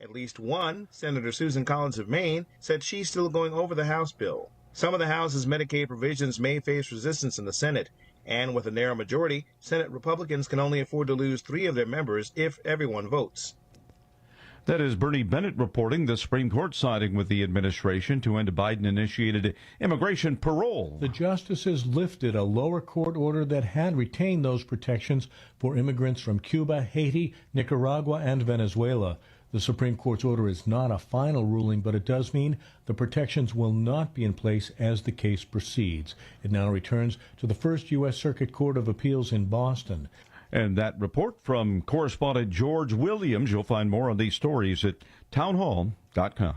At least one, Senator Susan Collins of Maine, said she's still going over the House bill. Some of the House's Medicaid provisions may face resistance in the Senate, and with a narrow majority, Senate Republicans can only afford to lose 3 of their members if everyone votes. That is Bernie Bennett reporting the Supreme Court siding with the administration to end Biden-initiated immigration parole. The justices lifted a lower court order that had retained those protections for immigrants from Cuba, Haiti, Nicaragua, and Venezuela. The Supreme Court's order is not a final ruling, but it does mean the protections will not be in place as the case proceeds. It now returns to the First U.S. Circuit Court of Appeals in Boston. And that report from correspondent George Williams. You'll find more on these stories at townhall.com.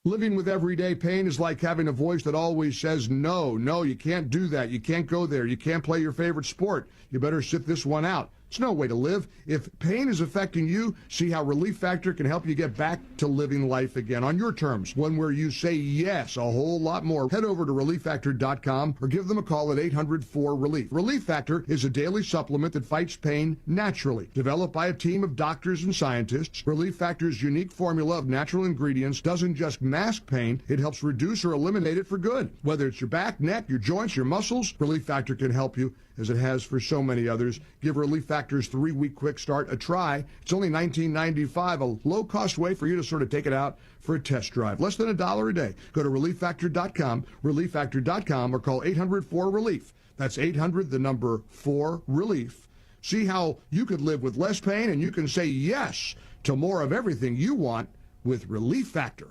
Living with everyday pain is like having a voice that always says, no, you can't do that. You can't go there. You can't play your favorite sport. You better sit this one out. It's no way to live. If pain is affecting you, see how Relief Factor can help you get back to living life again on your terms, one where you say yes a whole lot more. Head over to ReliefFactor.com or give them a call at 800-4RELIEF. Relief Factor is a daily supplement that fights pain naturally. Developed by a team of doctors and scientists, Relief Factor's unique formula of natural ingredients doesn't just mask pain, it helps reduce or eliminate it for good. Whether it's your back, neck, your joints, your muscles, Relief Factor can help you, as it has for so many others. Give Relief Factor's 3-week quick start a try. It's only $19.95, a low-cost way for you to sort of take it out for a test drive. Less than $1 a day. Go to ReliefFactor.com, ReliefFactor.com, or call 800-4RELIEF. That's 800, the number 4-RELIEF. See how you could live with less pain, and you can say yes to more of everything you want with Relief Factor.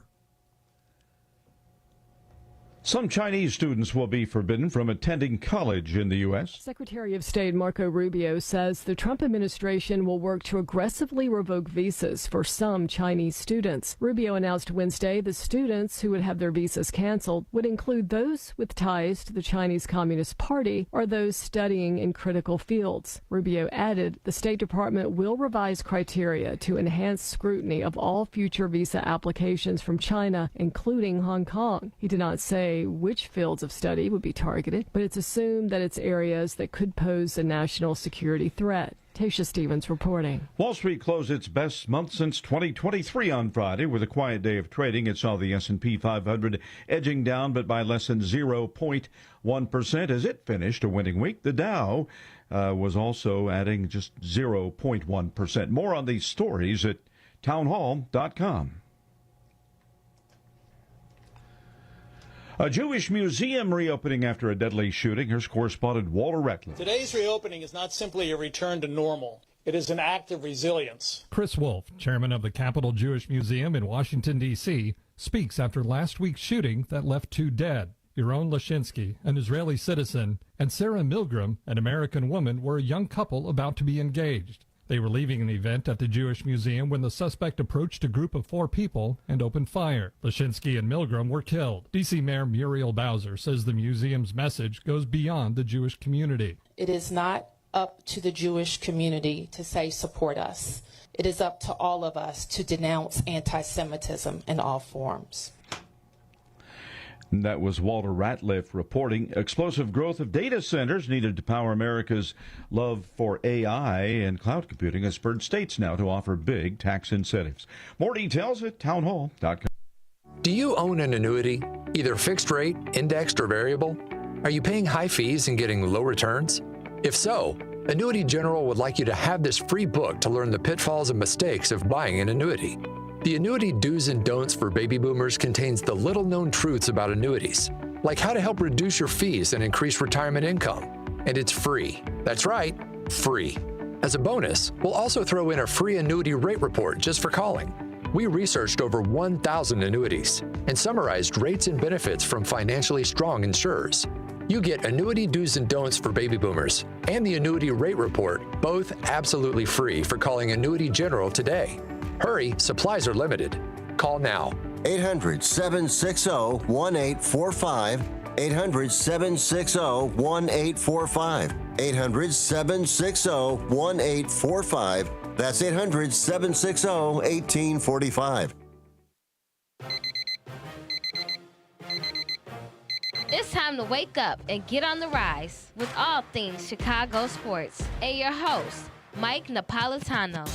Some Chinese students will be forbidden from attending college in the U.S. Secretary of State Marco Rubio says the Trump administration will work to aggressively revoke visas for some Chinese students. Rubio announced Wednesday the students who would have their visas canceled would include those with ties to the Chinese Communist Party or those studying in critical fields. Rubio added the State Department will revise criteria to enhance scrutiny of all future visa applications from China, including Hong Kong. He did not say which fields of study would be targeted, but it's assumed that it's areas that could pose a national security threat. Tasha Stevens reporting. Wall Street closed its best month since 2023 on Friday with a quiet day of trading. It saw the S&P 500 edging down, but by less than 0.1% as it finished a winning week. The Dow was also adding just 0.1%. More on these stories at townhall.com. A Jewish museum reopening after a deadly shooting. Here's correspondent Walter Ratliff. Today's reopening is not simply a return to normal. It is an act of resilience. Chris Wolf, chairman of the Capitol Jewish Museum in Washington, D.C., speaks after last week's shooting that left 2 dead. Yaron Lashinsky, an Israeli citizen, and Sarah Milgram, an American woman, were a young couple about to be engaged. They were leaving an event at the Jewish Museum when the suspect approached a group of 4 people and opened fire. Lashinsky and Milgram were killed. D.C. Mayor Muriel Bowser says the museum's message goes beyond the Jewish community. It is not up to the Jewish community to say support us. It is up to all of us to denounce anti-Semitism in all forms. That was Walter Ratliff reporting. Explosive growth of data centers needed to power America's love for AI and cloud computing has spurred states now to offer big tax incentives. More details at townhall.com. Do you own an annuity, either fixed rate, indexed, or variable? Are you paying high fees and getting low returns? If so, Annuity General would like you to have this free book to learn the pitfalls and mistakes of buying an annuity. The Annuity Do's and Don'ts for Baby Boomers contains the little-known truths about annuities, like how to help reduce your fees and increase retirement income. And it's free. That's right, free. As a bonus, we'll also throw in a free annuity rate report just for calling. We researched over 1,000 annuities and summarized rates and benefits from financially strong insurers. You get Annuity Do's and Don'ts for Baby Boomers and the Annuity Rate Report, both absolutely free for calling Annuity General today. Hurry, supplies are limited. Call now. 800-760-1845. 800-760-1845. 800-760-1845. That's 800-760-1845. It's time to wake up and get on the rise with all things Chicago sports. And your host, Mike Napoletano.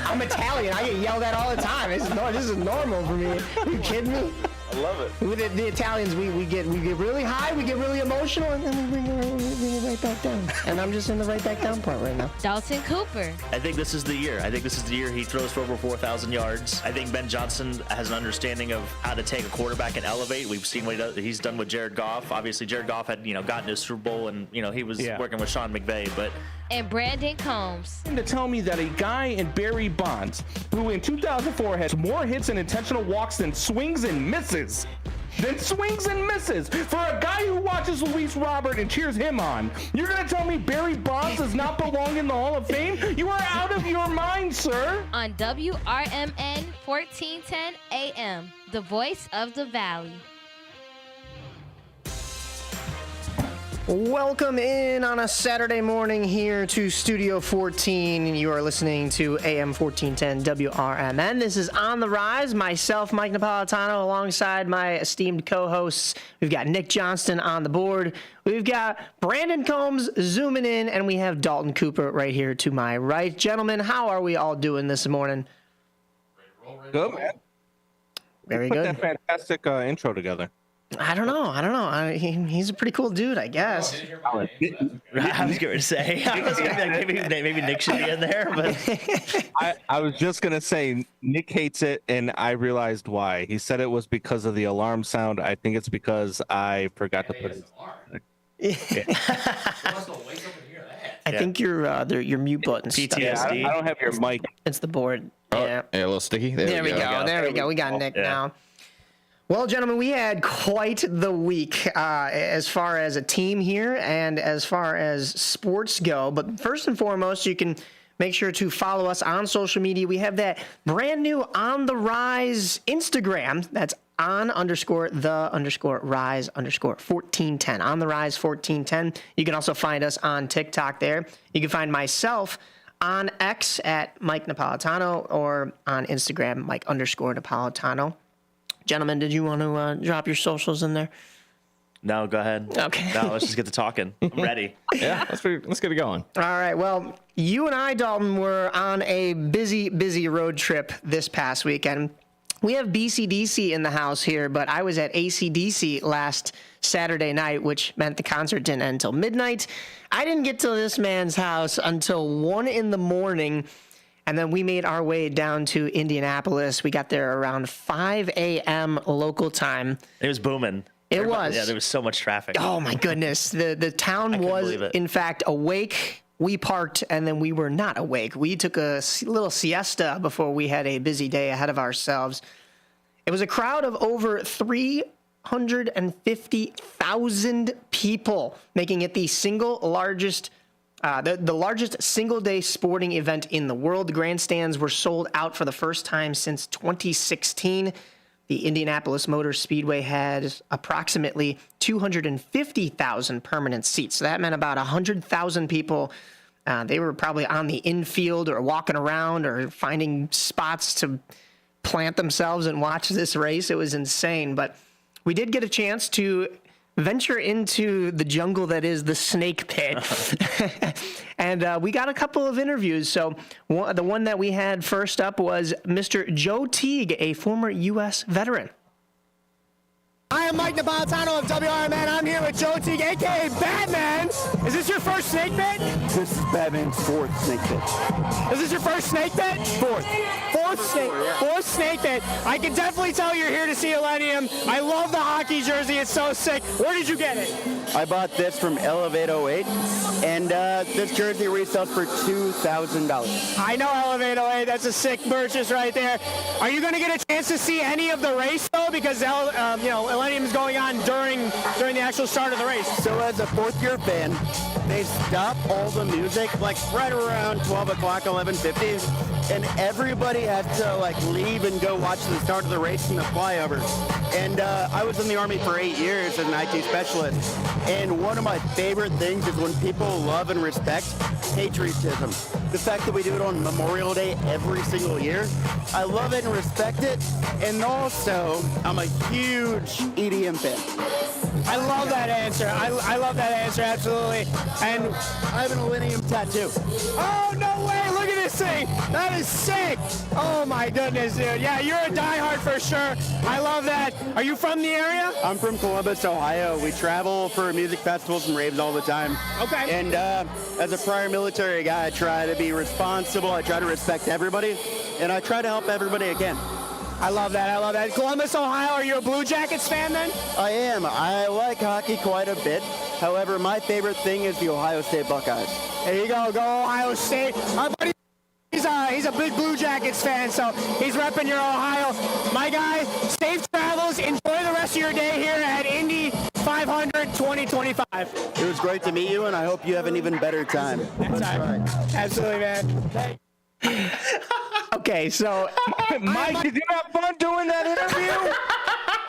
I'm Italian. I get yelled at all the time. This is normal for me. Are you kidding me? I love it. The Italians, we get really high, we get really emotional, and then we bring it right back down. And I'm just in the right back down part right now. Daulton Cooper. I think this is the year. I think this is the year he throws for over 4,000 yards. I think Ben Johnston has an understanding of how to take a quarterback and elevate. We've seen what he's done with Jared Goff. Obviously, Jared Goff had gotten to a Super Bowl, and he was working with Sean McVay, but. And Brandon Combs. To tell me that a guy in Barry Bonds, who in 2004 has more hits and intentional walks than swings and misses. For a guy who watches Luis Robert and cheers him on, you're going to tell me Barry Bonds does not belong in the Hall of Fame? You are out of your mind, sir. On WRMN 1410 AM, the voice of the Valley. Welcome in on a Saturday morning here to Studio 14. You are listening to AM 1410 WRMN. This is On the Rise. Myself, Mike Napoletano, alongside my esteemed co-hosts. We've got Nick Johnston on the board. We've got Brandon Combs zooming in, and we have Daulton Cooper right here to my right. Gentlemen, how are we all doing this morning? Good, man. Very Put good. that fantastic intro together. I don't know. He's a pretty cool dude, I guess. I was going to say, maybe Nick should be in there, but I was just going to say Nick hates it, and I realized why. He said it was because of the alarm sound. I think it's because I forgot to put it. I think your mute button's PTSD. stuck. I don't have your mic. It's the board. Yeah, a little sticky. There we go. There we go. We got Nick now. Well, gentlemen, we had quite the week as far as a team here and as far as sports go. But first and foremost, you can make sure to follow us on social media. We have that brand new On the Rise Instagram. That's on_the_rise_1410. On the Rise 1410. You can also find us on TikTok there. You can find myself on X at Mike Napoletano or on Instagram, Mike_Napoletano. Gentlemen, did you want to drop your socials in there? No, go ahead. Okay. No, let's just get to talking. I'm ready. Yeah, let's get it going. All right. Well, you and I, Daulton, were on a busy road trip this past weekend. We have BCDC in the house here, but I was at ACDC last Saturday night, which meant the concert didn't end until midnight. I didn't get to this man's house until 1 a.m. And then we made our way down to Indianapolis. We got there around 5 a.m. local time. It was booming. It was. Yeah, there was so much traffic. Oh, my goodness. The town was, in fact, awake. We parked, and then we were not awake. We took a little siesta before we had a busy day ahead of ourselves. It was a crowd of over 350,000 people, making it the single largest the largest single-day sporting event in the world. The grandstands were sold out for the first time since 2016. The Indianapolis Motor Speedway had approximately 250,000 permanent seats. So that meant about 100,000 people. They were probably on the infield or walking around or finding spots to plant themselves and watch this race. It was insane. But we did get a chance to venture into the jungle that is the snake pit. And we got a couple of interviews. So the one that we had first up was Mr. Joe Teague, a former U.S. veteran. I am Mike Napoletano of WRMN. I'm here with Joe Teague, a.k.a. Batman. Is this your first snake pit? This is Batman's fourth snake pit. Is this your first snake pit? Fourth snake pit. I can definitely tell you're here to see Millennium. I love the hockey jersey. It's so sick. Where did you get it? I bought this from Elevate 08, and this jersey resells for $2,000. I know Elevate 08. That's a sick purchase right there. Are you going to get a chance to see any of the race, though? Because, Millennium is going on during the actual start of the race. So as a fourth-year fan, they stop all the music like right around 12 o'clock, 11:50, and everybody has to leave and go watch the start of the race in the flyover. And I was in the Army for 8 years as an IT specialist, and one of my favorite things is when people love and respect patriotism. The fact that we do it on Memorial Day every single year, I love it and respect it. And also, I'm a huge EDM fan. I love that answer. I love that answer, absolutely. And I have an Millennium tattoo. oh, no way. Look at this thing. That is sick. Oh, my goodness, dude. Yeah, you're a diehard for sure. I love that. Are you from the area? I'm from Columbus, Ohio. We travel for music festivals and raves all the time. Okay. And as a prior military guy, I try to be responsible. I try to respect everybody, and I try to help everybody I can. I love that. I love that. Columbus, Ohio. Are you a Blue Jackets fan then? I am. I like hockey quite a bit. However, my favorite thing is the Ohio State Buckeyes. There you go. Go Ohio State. Our buddy, he's a big Blue Jackets fan, so he's repping your Ohio. My guy, safe travels. Enjoy the rest of your day here at Indy 500 2025. It was great to meet you, and I hope you have an even better time. That's right. Absolutely, man. Okay, so Mike, did you have fun doing that interview?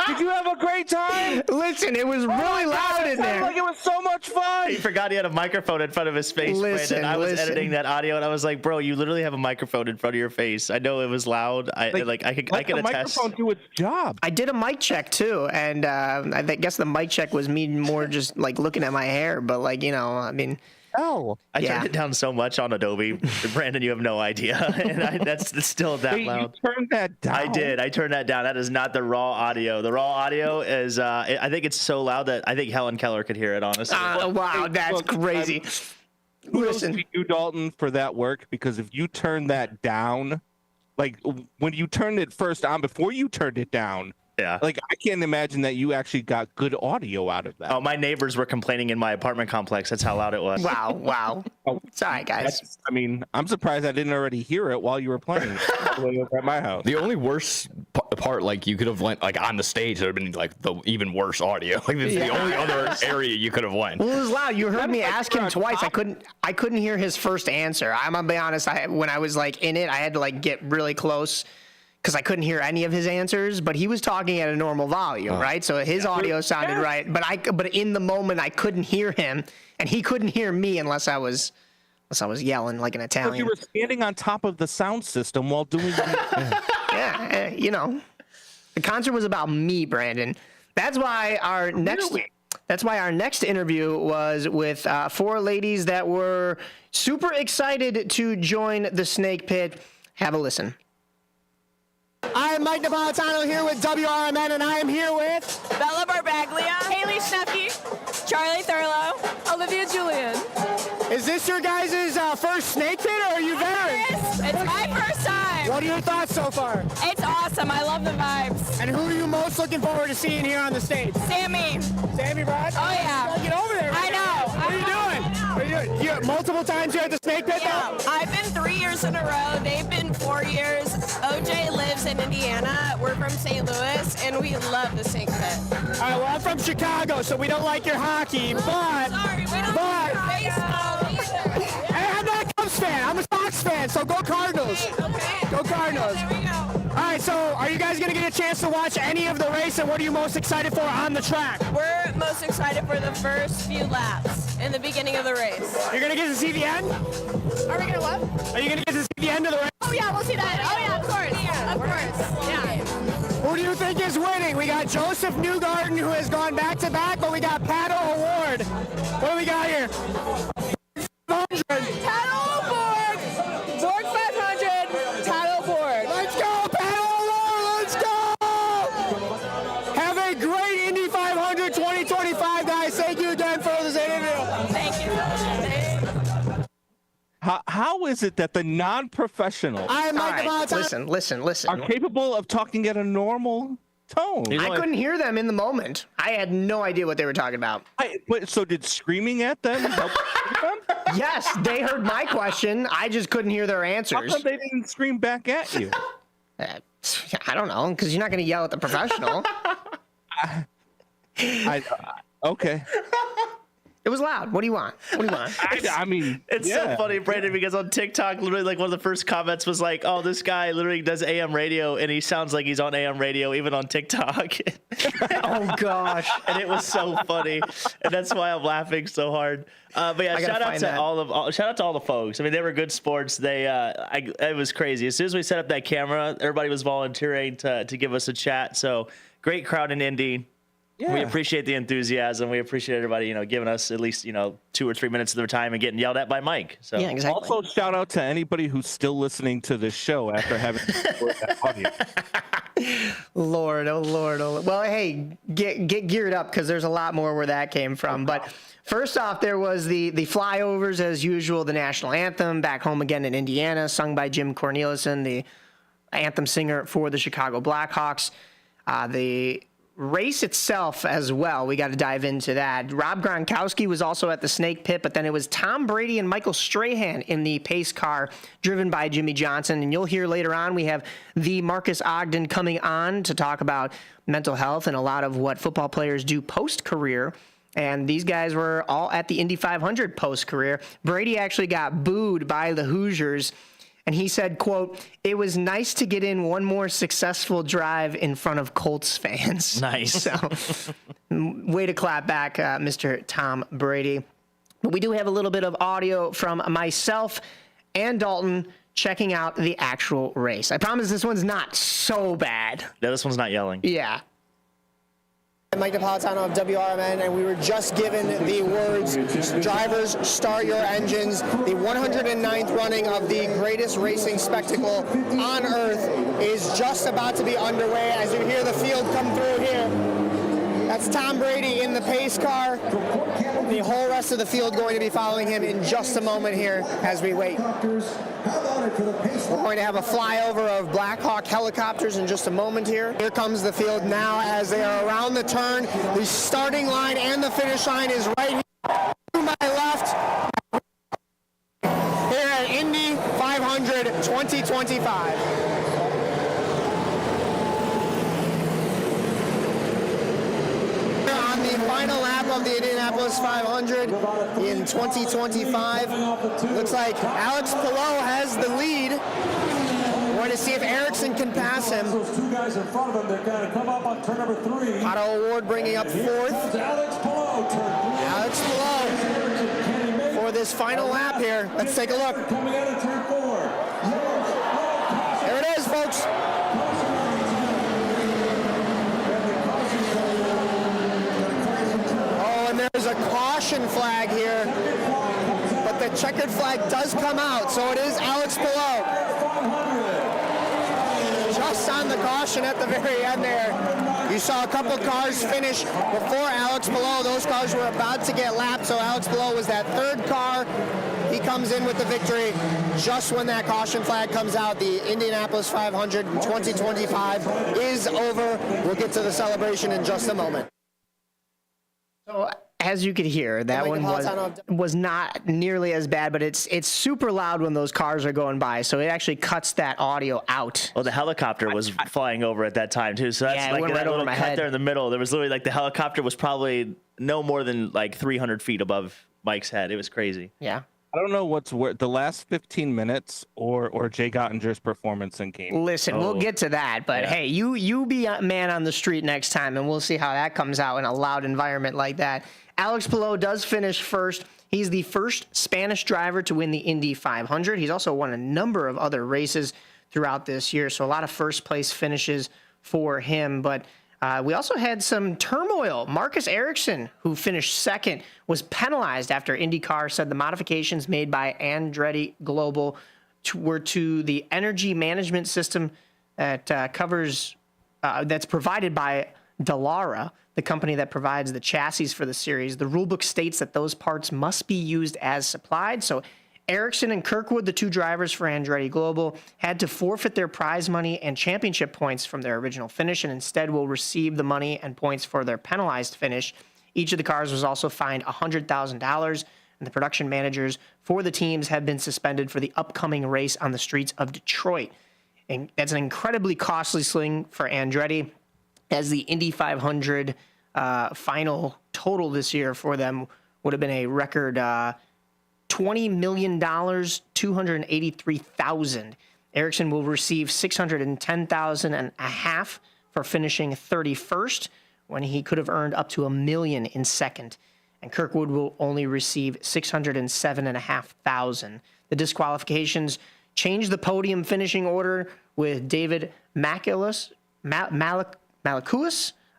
Did you have a great time? Listen, it was really loud in there. Like it was so much fun. He forgot he had a microphone in front of his face. Listen, I was editing that audio, and I was like, "Bro, you literally have a microphone in front of your face." I know it was loud. I can attest. Microphone do its job. I did a mic check too, and I guess the mic check was me more just like looking at my hair, but like I mean. Oh, I turned it down so much on Adobe, Brandon. You have no idea, and that's still that loud. You turned that down. I did. I turned that down. That is not the raw audio. The raw audio is. I think it's so loud that I think Helen Keller could hear it. Honestly. Wow, that's crazy. Kudos to you, Daulton, for that work. Because if you turn that down, like when you turned it first on, before you turned it down. Yeah. Like, I can't imagine that you actually got good audio out of that. Oh, my neighbors were complaining in my apartment complex. That's how loud it was. Wow. Sorry, guys. I'm surprised I didn't already hear it while you were playing at my house. The only worst part, like, you could have went, like, on the stage, it would have been, like, the even worse audio. Like, this is the only other area you could have went. Well, it was loud. You heard me ask him twice. I couldn't hear his first answer. I'm gonna be honest. When I was, like, in it, I had to, like, get really close because I couldn't hear any of his answers, but he was talking at a normal volume, right? So his audio sounded right, but in the moment I couldn't hear him, and he couldn't hear me unless I was yelling like an Italian. But you were standing on top of the sound system while doing Yeah, the concert was about me, Brandon. That's why our next interview was with 4 ladies that were super excited to join the Snake Pit. Have a listen. I'm Mike Napoletano here with WRMN, and I am here with Bella Barbaglia, Haley Schnepke, Charlie Thurlow, Olivia Julian. Is this your guys' first Snake Pit, or are you veterans? It's my first time. What are your thoughts so far? It's awesome. I love the vibes. And who are you most looking forward to seeing here on the stage? Sammy. Sammy Brad? Oh, yeah. Get over there. I know. What are you doing? You multiple times here at the Snake Pit, though? I've been 3 years in a row. They've been 4 years. OJ lives in Indiana. We're from St. Louis, and we love the Snake Pit. All right, well, I'm from Chicago, so we don't like your hockey, but... Sorry, we don't like baseball either. Hey, I'm not a Cubs fan. I'm a Sox fan, so go Cardinals. Okay. Go Cardinals. There we go. All right, so are you guys going to get a chance to watch any of the race, and what are you most excited for on the track? We're most excited for the first few laps in the beginning of the race. You're going to get to see the end? Are we going to what? Are you going to get to see the end of the race? Oh, yeah, we'll see that. Oh, yeah, of course. Yeah, of course. Yeah. Who do you think is winning? We got Joseph Newgarden, who has gone back-to-back, but we got Pato Award. What do we got here? 500. Paddle Borg! Borg 500, Paddle Borg. Let's go, Paddle Award! Let's go! Have a great Indy 500 2025, guys. Thank you again for this interview. Thank you. How is it that the non-professionals Listen. are capable of talking at a normal tone? I couldn't hear them in the moment. I had no idea what they were talking about. So did screaming at them help them? Yes, they heard my question. I just couldn't hear their answers. How come they didn't scream back at you? I don't know, because you're not going to yell at the professional. Okay. It was loud. What do you want? I mean, it's so funny, Brandon, because on TikTok, literally, like, one of the first comments was like, "Oh, this guy literally does AM radio, and he sounds like he's on AM radio, even on TikTok." Oh gosh! And it was so funny, and that's why I'm laughing so hard. But yeah, shout out to all the folks. I mean, they were good sports. It was crazy. As soon as we set up that camera, everybody was volunteering to give us a chat. So great crowd in Indy. We appreciate the enthusiasm. We appreciate everybody, giving us at least, 2 or 3 minutes of their time and getting yelled at by Mike. So yeah, exactly. Also, shout out to anybody who's still listening to this show after having that audio. Lord, oh Lord, oh Lord. Well, hey, get geared up because there's a lot more where that came from. But first off, there was the flyovers as usual, the national anthem, Back Home Again in Indiana, sung by Jim Cornelison, the anthem singer for the Chicago Blackhawks. The race itself as well, we got to dive into that. Rob Gronkowski was also at the Snake Pit, but then it was Tom Brady and Michael Strahan in the pace car driven by Jimmy Johnson. And you'll hear later on, we have the Marques Ogden coming on to talk about mental health and a lot of what football players do post-career. And these guys were all at the Indy 500 post-career. Brady actually got booed by the Hoosiers. And he said, quote, "It was nice to get in one more successful drive in front of Colts fans." Nice. So, way to clap back, Mr. Tom Brady. But we do have a little bit of audio from myself and Daulton checking out the actual race. I promise this one's not so bad. Yeah, this one's not yelling. Yeah. I'm Mike Napoletano of WRMN, and we were just given the words, "Drivers, start your engines." The 109th running of the greatest racing spectacle on earth is just about to be underway as you hear the field come through here. That's Tom Brady in the pace car. The whole rest of the field going to be following him in just a moment here as we wait. We're going to have a flyover of Blackhawk helicopters in just a moment here. Here comes the field now as they are around the turn. The starting line and the finish line is right here to my left. Here at Indy 500 2025. The final lap of the Indianapolis 500 in 2025. Looks like Alex Palou has the lead. We're going to see if Ericsson can pass him. Those two guys in front of him, they're going to come up on turn number 3. Otto Award bringing up 4th. Alex Palou, Alex Palou for this final lap here. Let's take a look. Coming out of turn 4. There it is, folks. There's a caution flag here, but the checkered flag does come out, so it is Alex Palou. Just on the caution at the very end there. You saw a couple cars finish before Alex Palou. Those cars were about to get lapped, so Alex Palou was that 3rd car. He comes in with the victory just when that caution flag comes out. The Indianapolis 500 in 2025 is over. We'll get to the celebration in just a moment. So, as you could hear, that one was not nearly as bad, but it's super loud when those cars are going by, so it actually cuts that audio out. Well, the helicopter was flying over at that time too, so that's yeah, like went that right little over my cut head. there in the middle. There was literally like the helicopter was probably no more than like 300 feet above Mike's head. It was crazy. Yeah. I don't know what's the last 15 minutes or Jay Gottinger's performance in game. Listen, we'll get to that, but hey, you be a man on the street next time, and we'll see how that comes out in a loud environment like that. Alex Palou does finish first. He's the first Spanish driver to win the Indy 500. He's also won a number of other races throughout this year, so a lot of first-place finishes for him. But we also had some turmoil. Marcus Ericsson, who finished second, was penalized after IndyCar said the modifications made by Andretti Global were to the energy management system that that's provided by Dallara, the company that provides the chassis for the series. The rulebook states that those parts must be used as supplied. So Ericsson and Kirkwood, the two drivers for Andretti Global, had to forfeit their prize money and championship points from their original finish and instead will receive the money and points for their penalized finish. Each of the cars was also fined $100,000, and the production managers for the teams have been suspended for the upcoming race on the streets of Detroit. And that's an incredibly costly swing for Andretti, as the Indy 500 final total this year for them would have been a record $20,283,000. Ericsson will receive $610,500 for finishing 31st, when he could have earned up to $1 million in second. And Kirkwood will only receive $607,500. The disqualifications changed the podium finishing order, with David Malakouis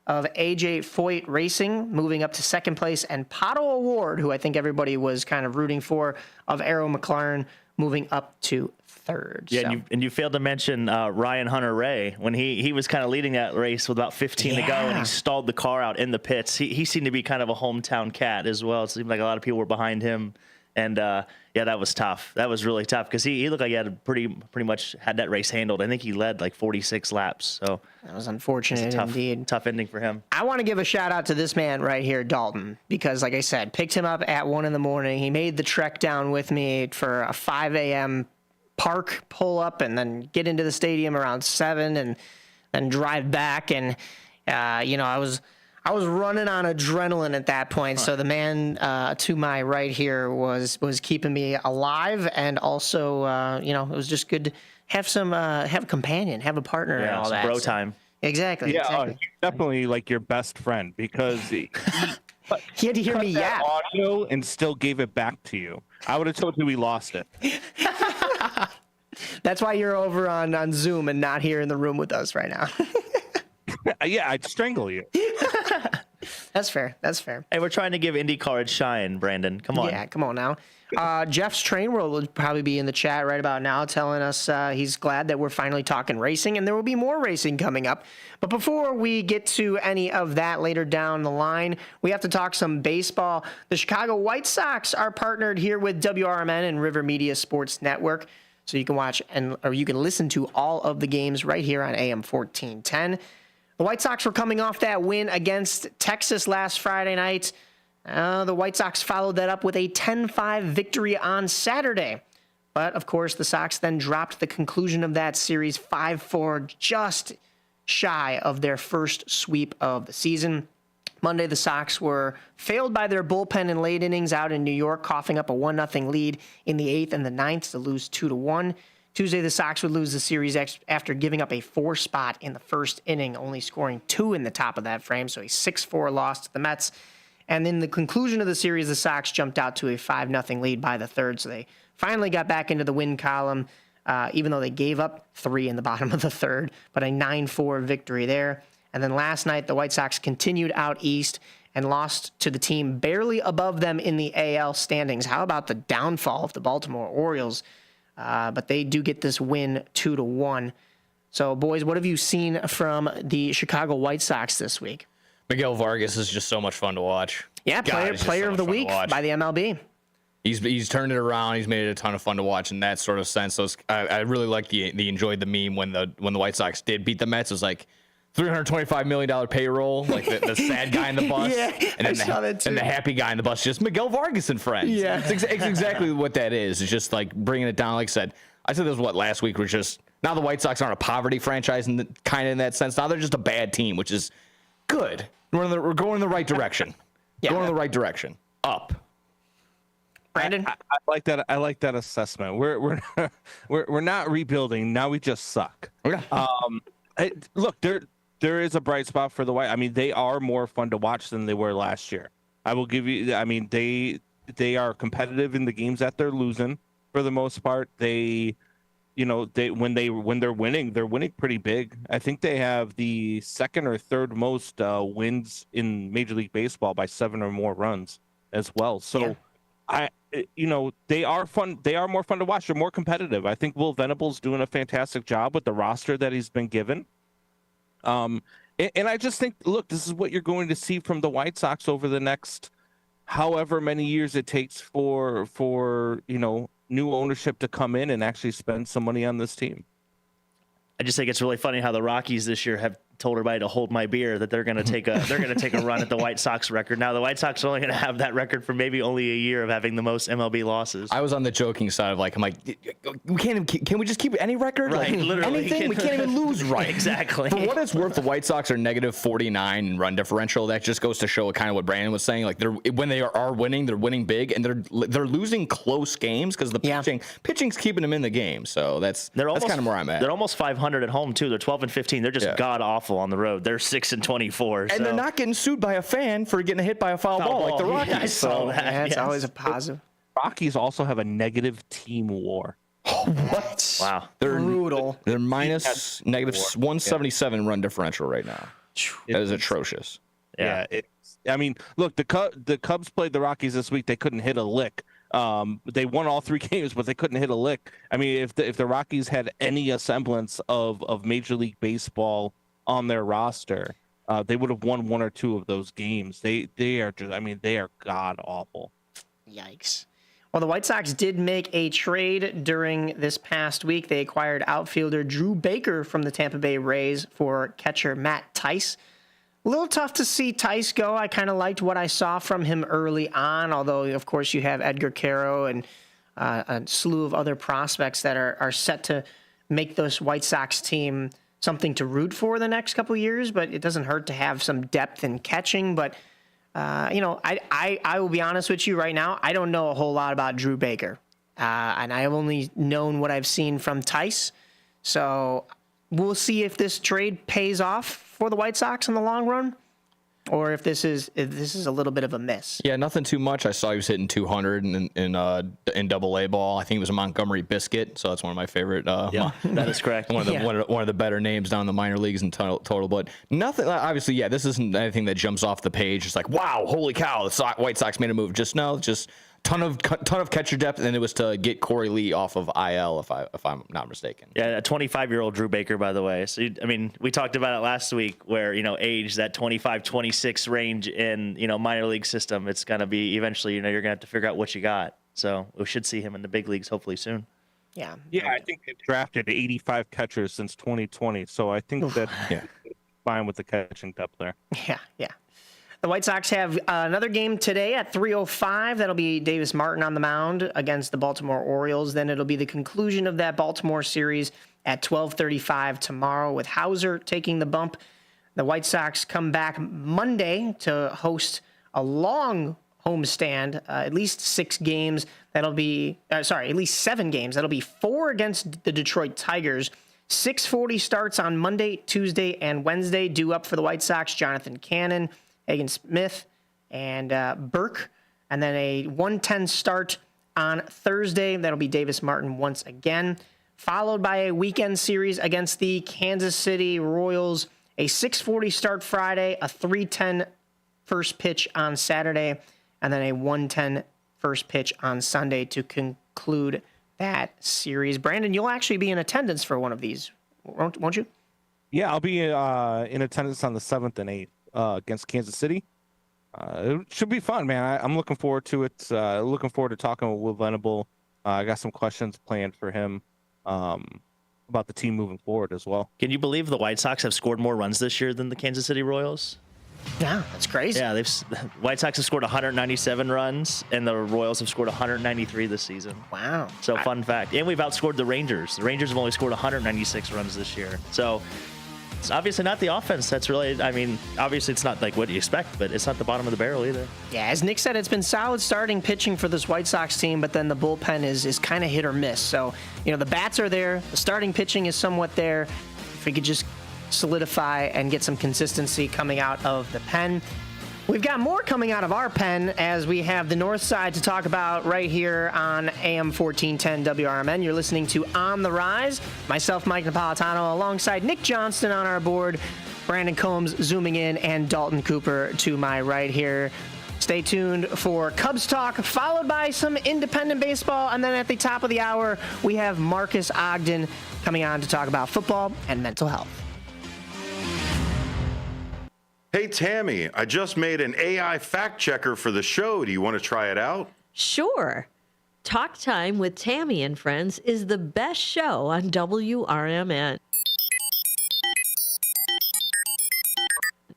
of AJ Foyt Racing moving up to second place, and Pato Award, who I think everybody was kind of rooting for, of Arrow McLaren moving up to third. Yeah, so. and you failed to mention Ryan Hunter-Ray when he was kind of leading that race with about 15 to go, and he stalled the car out in the pits. He seemed to be kind of a hometown cat as well. It seemed like a lot of people were behind him, and that was tough. That was really tough because he looked like he had pretty much had that race handled. I think he led like 46 laps. So that was unfortunate indeed. Tough ending for him. I want to give a shout out to this man right here, Daulton, because like I said, picked him up at 1 a.m. He made the trek down with me for a 5 a.m. park pull up, and then get into the stadium around 7, and then drive back. And I was running on adrenaline at that point. So the man to my right here was keeping me alive, and also it was just good to have have a companion, have a partner, and all that. Bro time. Exactly. Yeah, exactly. Definitely like your best friend, because he had to hear me yap audio and still gave it back to you. I would have told you we lost it. That's why you're over on Zoom and not here in the room with us right now. Yeah, I'd strangle you. That's fair. That's fair. Hey, we're trying to give IndyCar a shine, Brandon. Come on. Yeah, come on now. Jeff's Train World will probably be in the chat right about now, telling us he's glad that we're finally talking racing, and there will be more racing coming up. But before we get to any of that later down the line, we have to talk some baseball. The Chicago White Sox are partnered here with WRMN and River Media Sports Network, so you can watch or you can listen to all of the games right here on AM 1410. The White Sox were coming off that win against Texas last Friday night. The White Sox followed that up with a 10-5 victory on Saturday. But, of course, the Sox then dropped the conclusion of that series 5-4, just shy of their first sweep of the season. Monday, the Sox were failed by their bullpen in late innings out in New York, coughing up a 1-0 lead in the 8th and the 9th to lose 2-1. Tuesday, the Sox would lose the series after giving up a 4 spot in the first inning, only scoring 2 in the top of that frame, so a 6-4 loss to the Mets. And in the conclusion of the series, the Sox jumped out to a 5-0 lead by the third, so they finally got back into the win column, even though they gave up 3 in the bottom of the third, but a 9-4 victory there. And then last night, the White Sox continued out east and lost to the team barely above them in the AL standings. How about the downfall of the Baltimore Orioles? But they do get this win 2-1. So, boys, what have you seen from the Chicago White Sox this week? Miguel Vargas is just so much fun to watch. Yeah, player of the week by the MLB. He's turned it around. He's made it a ton of fun to watch in that sort of sense. So I really like the enjoyed the meme when the White Sox did beat the Mets. It was like $325 million payroll, like the sad guy in the bus, yeah, and then the happy guy in the bus, just Miguel Vargas and friends. Yeah, it's exactly what that is. It's just like bringing it down. Like I said this last week was just now the White Sox aren't a poverty franchise kind of in that sense. Now they're just a bad team, which is good. We're going in the right direction. Yeah. Going in the right direction. Up. Brandon, I like that. I like that assessment. We're not rebuilding. Now we just suck. Look, there is a bright spot for the White. I mean, they are more fun to watch than they were last year. I will give you. I mean, they are competitive in the games that they're losing for the most part. When they're winning, they're winning pretty big. I think they have the second or third most wins in Major League Baseball by 7 or more runs as well. So, they are fun. They are more fun to watch. They're more competitive. I think Will Venable's doing a fantastic job with the roster that he's been given. And I just think, look, this is what you're going to see from the White Sox over the next however many years it takes for new ownership to come in and actually spend some money on this team. I just think it's really funny how the Rockies this year have told everybody to hold my beer, that they're going to take a run at the White Sox record. Now the White Sox are only going to have that record for maybe only a year of having the most MLB losses. I was on the joking side of I'm like, we can't even, can we just keep any record? Right, literally. Anything? We can't even lose right. Exactly. For what it's worth, the White Sox are negative 49 in run differential. That just goes to show kind of what Brandon was saying. Like when they are winning, they're winning big, and they're losing close games because the pitching's keeping them in the game. So that's kind of where I'm at. They're almost 500 at home too. They're 12-15. They're just god awful on the road. They're 6-24, and they're not getting sued by a fan for getting hit by a foul ball like the Rockies. Yeah, I saw that. Yeah, it's always a positive. Rockies also have a negative team WAR. What? Wow, they're brutal. They're minus negative 177 run differential right now. That is atrocious. Yeah. I mean, look, the Cubs played the Rockies this week. They couldn't hit a lick. They won all 3 games, but they couldn't hit a lick. I mean, if the Rockies had any semblance of Major League Baseball on their roster, they would have won 1 or 2 of those games. They are just, I mean, they are god awful. Yikes. Well, the White Sox did make a trade during this past week. They acquired outfielder Drew Baker from the Tampa Bay Rays for catcher Matt Tice. A little tough to see Tice go. I kind of liked what I saw from him early on, although, of course, you have Edgar Caro and a slew of other prospects that are set to make this White Sox team something to root for the next couple of years, but it doesn't hurt to have some depth in catching. But I will be honest with you right now. I don't know a whole lot about Drew Baker, and I've only known what I've seen from Tice. So we'll see if this trade pays off for the White Sox in the long run, or if this is a little bit of a miss. Yeah, nothing too much. I saw he was hitting 200 in Double-A ball. I think it was a Montgomery Biscuit, so that's one of my favorite. Yeah, that is correct. One of the better names down in the minor leagues in total. But nothing. Obviously, yeah, this isn't anything that jumps off the page. It's like, wow, holy cow, the White Sox made a move. Just ton of catcher depth, and it was to get Corey Lee off of IL, if I'm not mistaken. Yeah, a 25-year-old Drew Baker, by the way. So I mean, we talked about it last week, where age, that 25-26 range in minor league system. It's gonna be eventually. You're gonna have to figure out what you got. So we should see him in the big leagues hopefully soon. Yeah. Yeah, I think they've drafted 85 catchers since 2020, so I think that fine with the catching depth there. Yeah. The White Sox have another game today at 3:05. That'll be Davis Martin on the mound against the Baltimore Orioles. Then it'll be the conclusion of that Baltimore series at 12:35 tomorrow with Hauser taking the bump. The White Sox come back Monday to host a long homestand, at least 6 games. That'll be, at least 7 games. That'll be 4 against the Detroit Tigers. 6:40 starts on Monday, Tuesday, and Wednesday. Due up for the White Sox, Jonathan Cannon, Hagen Smith, and Burke. And then a 1:10 start on Thursday. That'll be Davis Martin once again. Followed by a weekend series against the Kansas City Royals. A 6:40 start Friday, a 3:10 first pitch on Saturday, and then a 1:10 first pitch on Sunday to conclude that series. Brandon, you'll actually be in attendance for one of these, won't you? Yeah, I'll be in attendance on the 7th and 8th against Kansas City. It should be fun, man. I'm looking forward to it. Looking forward to talking with Will Venable. I got some questions planned for him about the team moving forward as well. Can you believe the White Sox have scored more runs this year than the Kansas City Royals? Yeah, that's crazy. Yeah, White Sox have scored 197 runs, and the Royals have scored 193 this season. Wow. So fun fact. And we've outscored the Rangers. The Rangers have only scored 196 runs this year. So it's obviously not the offense that's really, obviously it's not like what you expect, but it's not the bottom of the barrel either. Yeah, as Nick said, it's been solid starting pitching for this White Sox team, but then the bullpen is kind of hit or miss. So, the bats are there. The starting pitching is somewhat there. If we could just solidify and get some consistency coming out of the pen. We've got more coming out of our pen as we have the North Side to talk about right here on AM 1410 WRMN. You're listening to On the Rise. Myself, Mike Napoletano, alongside Nick Johnston on our board, Brandon Combs zooming in, and Daulton Cooper to my right here. Stay tuned for Cubs talk, followed by some independent baseball. And then at the top of the hour, we have Marques Ogden coming on to talk about football and mental health. Hey, Tammy, I just made an AI fact checker for the show. Do you want to try it out? Sure. Talk Time with Tammy and Friends is the best show on WRMN.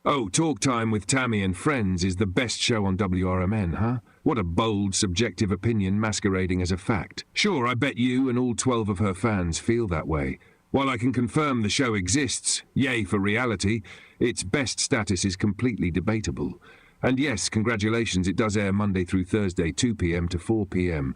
Oh, Talk Time with Tammy and Friends is the best show on WRMN, huh? What a bold, subjective opinion masquerading as a fact. Sure, I bet you and all 12 of her fans feel that way. While I can confirm the show exists, yay for reality, its best status is completely debatable. And yes, congratulations, it does air Monday through Thursday, 2 p.m. to 4 p.m.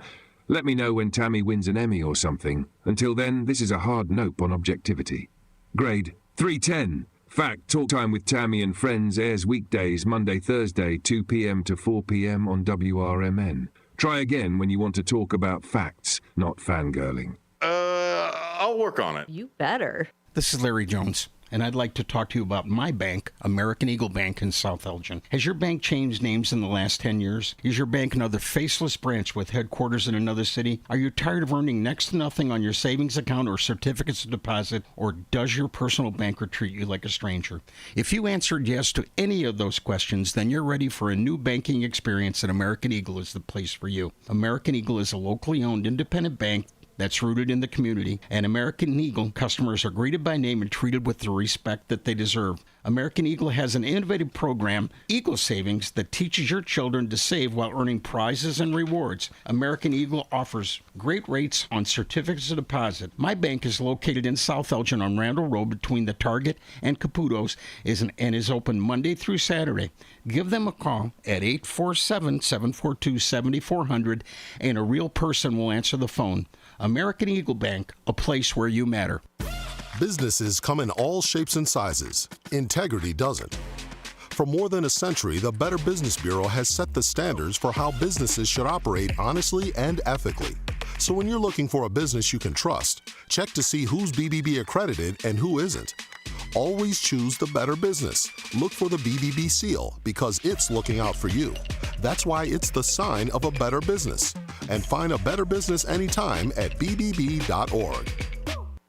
Let me know when Tammy wins an Emmy or something. Until then, this is a hard nope on objectivity. Grade 310. Fact, Talk Time with Tammy and Friends airs weekdays, Monday, Thursday, 2 p.m. to 4 p.m. on WRMN. Try again when you want to talk about facts, not fangirling. I'll work on it. You better. This is Larry Jones. and I'd like to talk to you about my bank, American Eagle Bank in South Elgin. Has your bank changed names in the last 10 years? Is your bank another faceless branch with headquarters in another city? Are you tired of earning next to nothing on your savings account or certificates of deposit, or does your personal banker treat you like a stranger? If you answered yes to any of those questions, then you're ready for a new banking experience, and American Eagle is the place for you. American Eagle is a locally owned independent bank that's rooted in the community, and American Eagle customers are greeted by name and treated with the respect that they deserve. American Eagle has an innovative program, Eagle Savings, that teaches your children to save while earning prizes and rewards. American Eagle offers great rates on certificates of deposit. My bank is located in South Elgin on Randall Road between the Target and Caputo's and is open Monday through Saturday. Give them a call at 847-742-7400, and a real person will answer the phone. American Eagle Bank, a place where you matter. Businesses come in all shapes and sizes. Integrity doesn't. For more than a century, the Better Business Bureau has set the standards for how businesses should operate honestly and ethically. So when you're looking for a business you can trust, check to see who's BBB accredited and who isn't. Always choose the better business. Look for the BBB seal because it's looking out for you. That's why it's the sign of a better business. And find a better business anytime at bbb.org.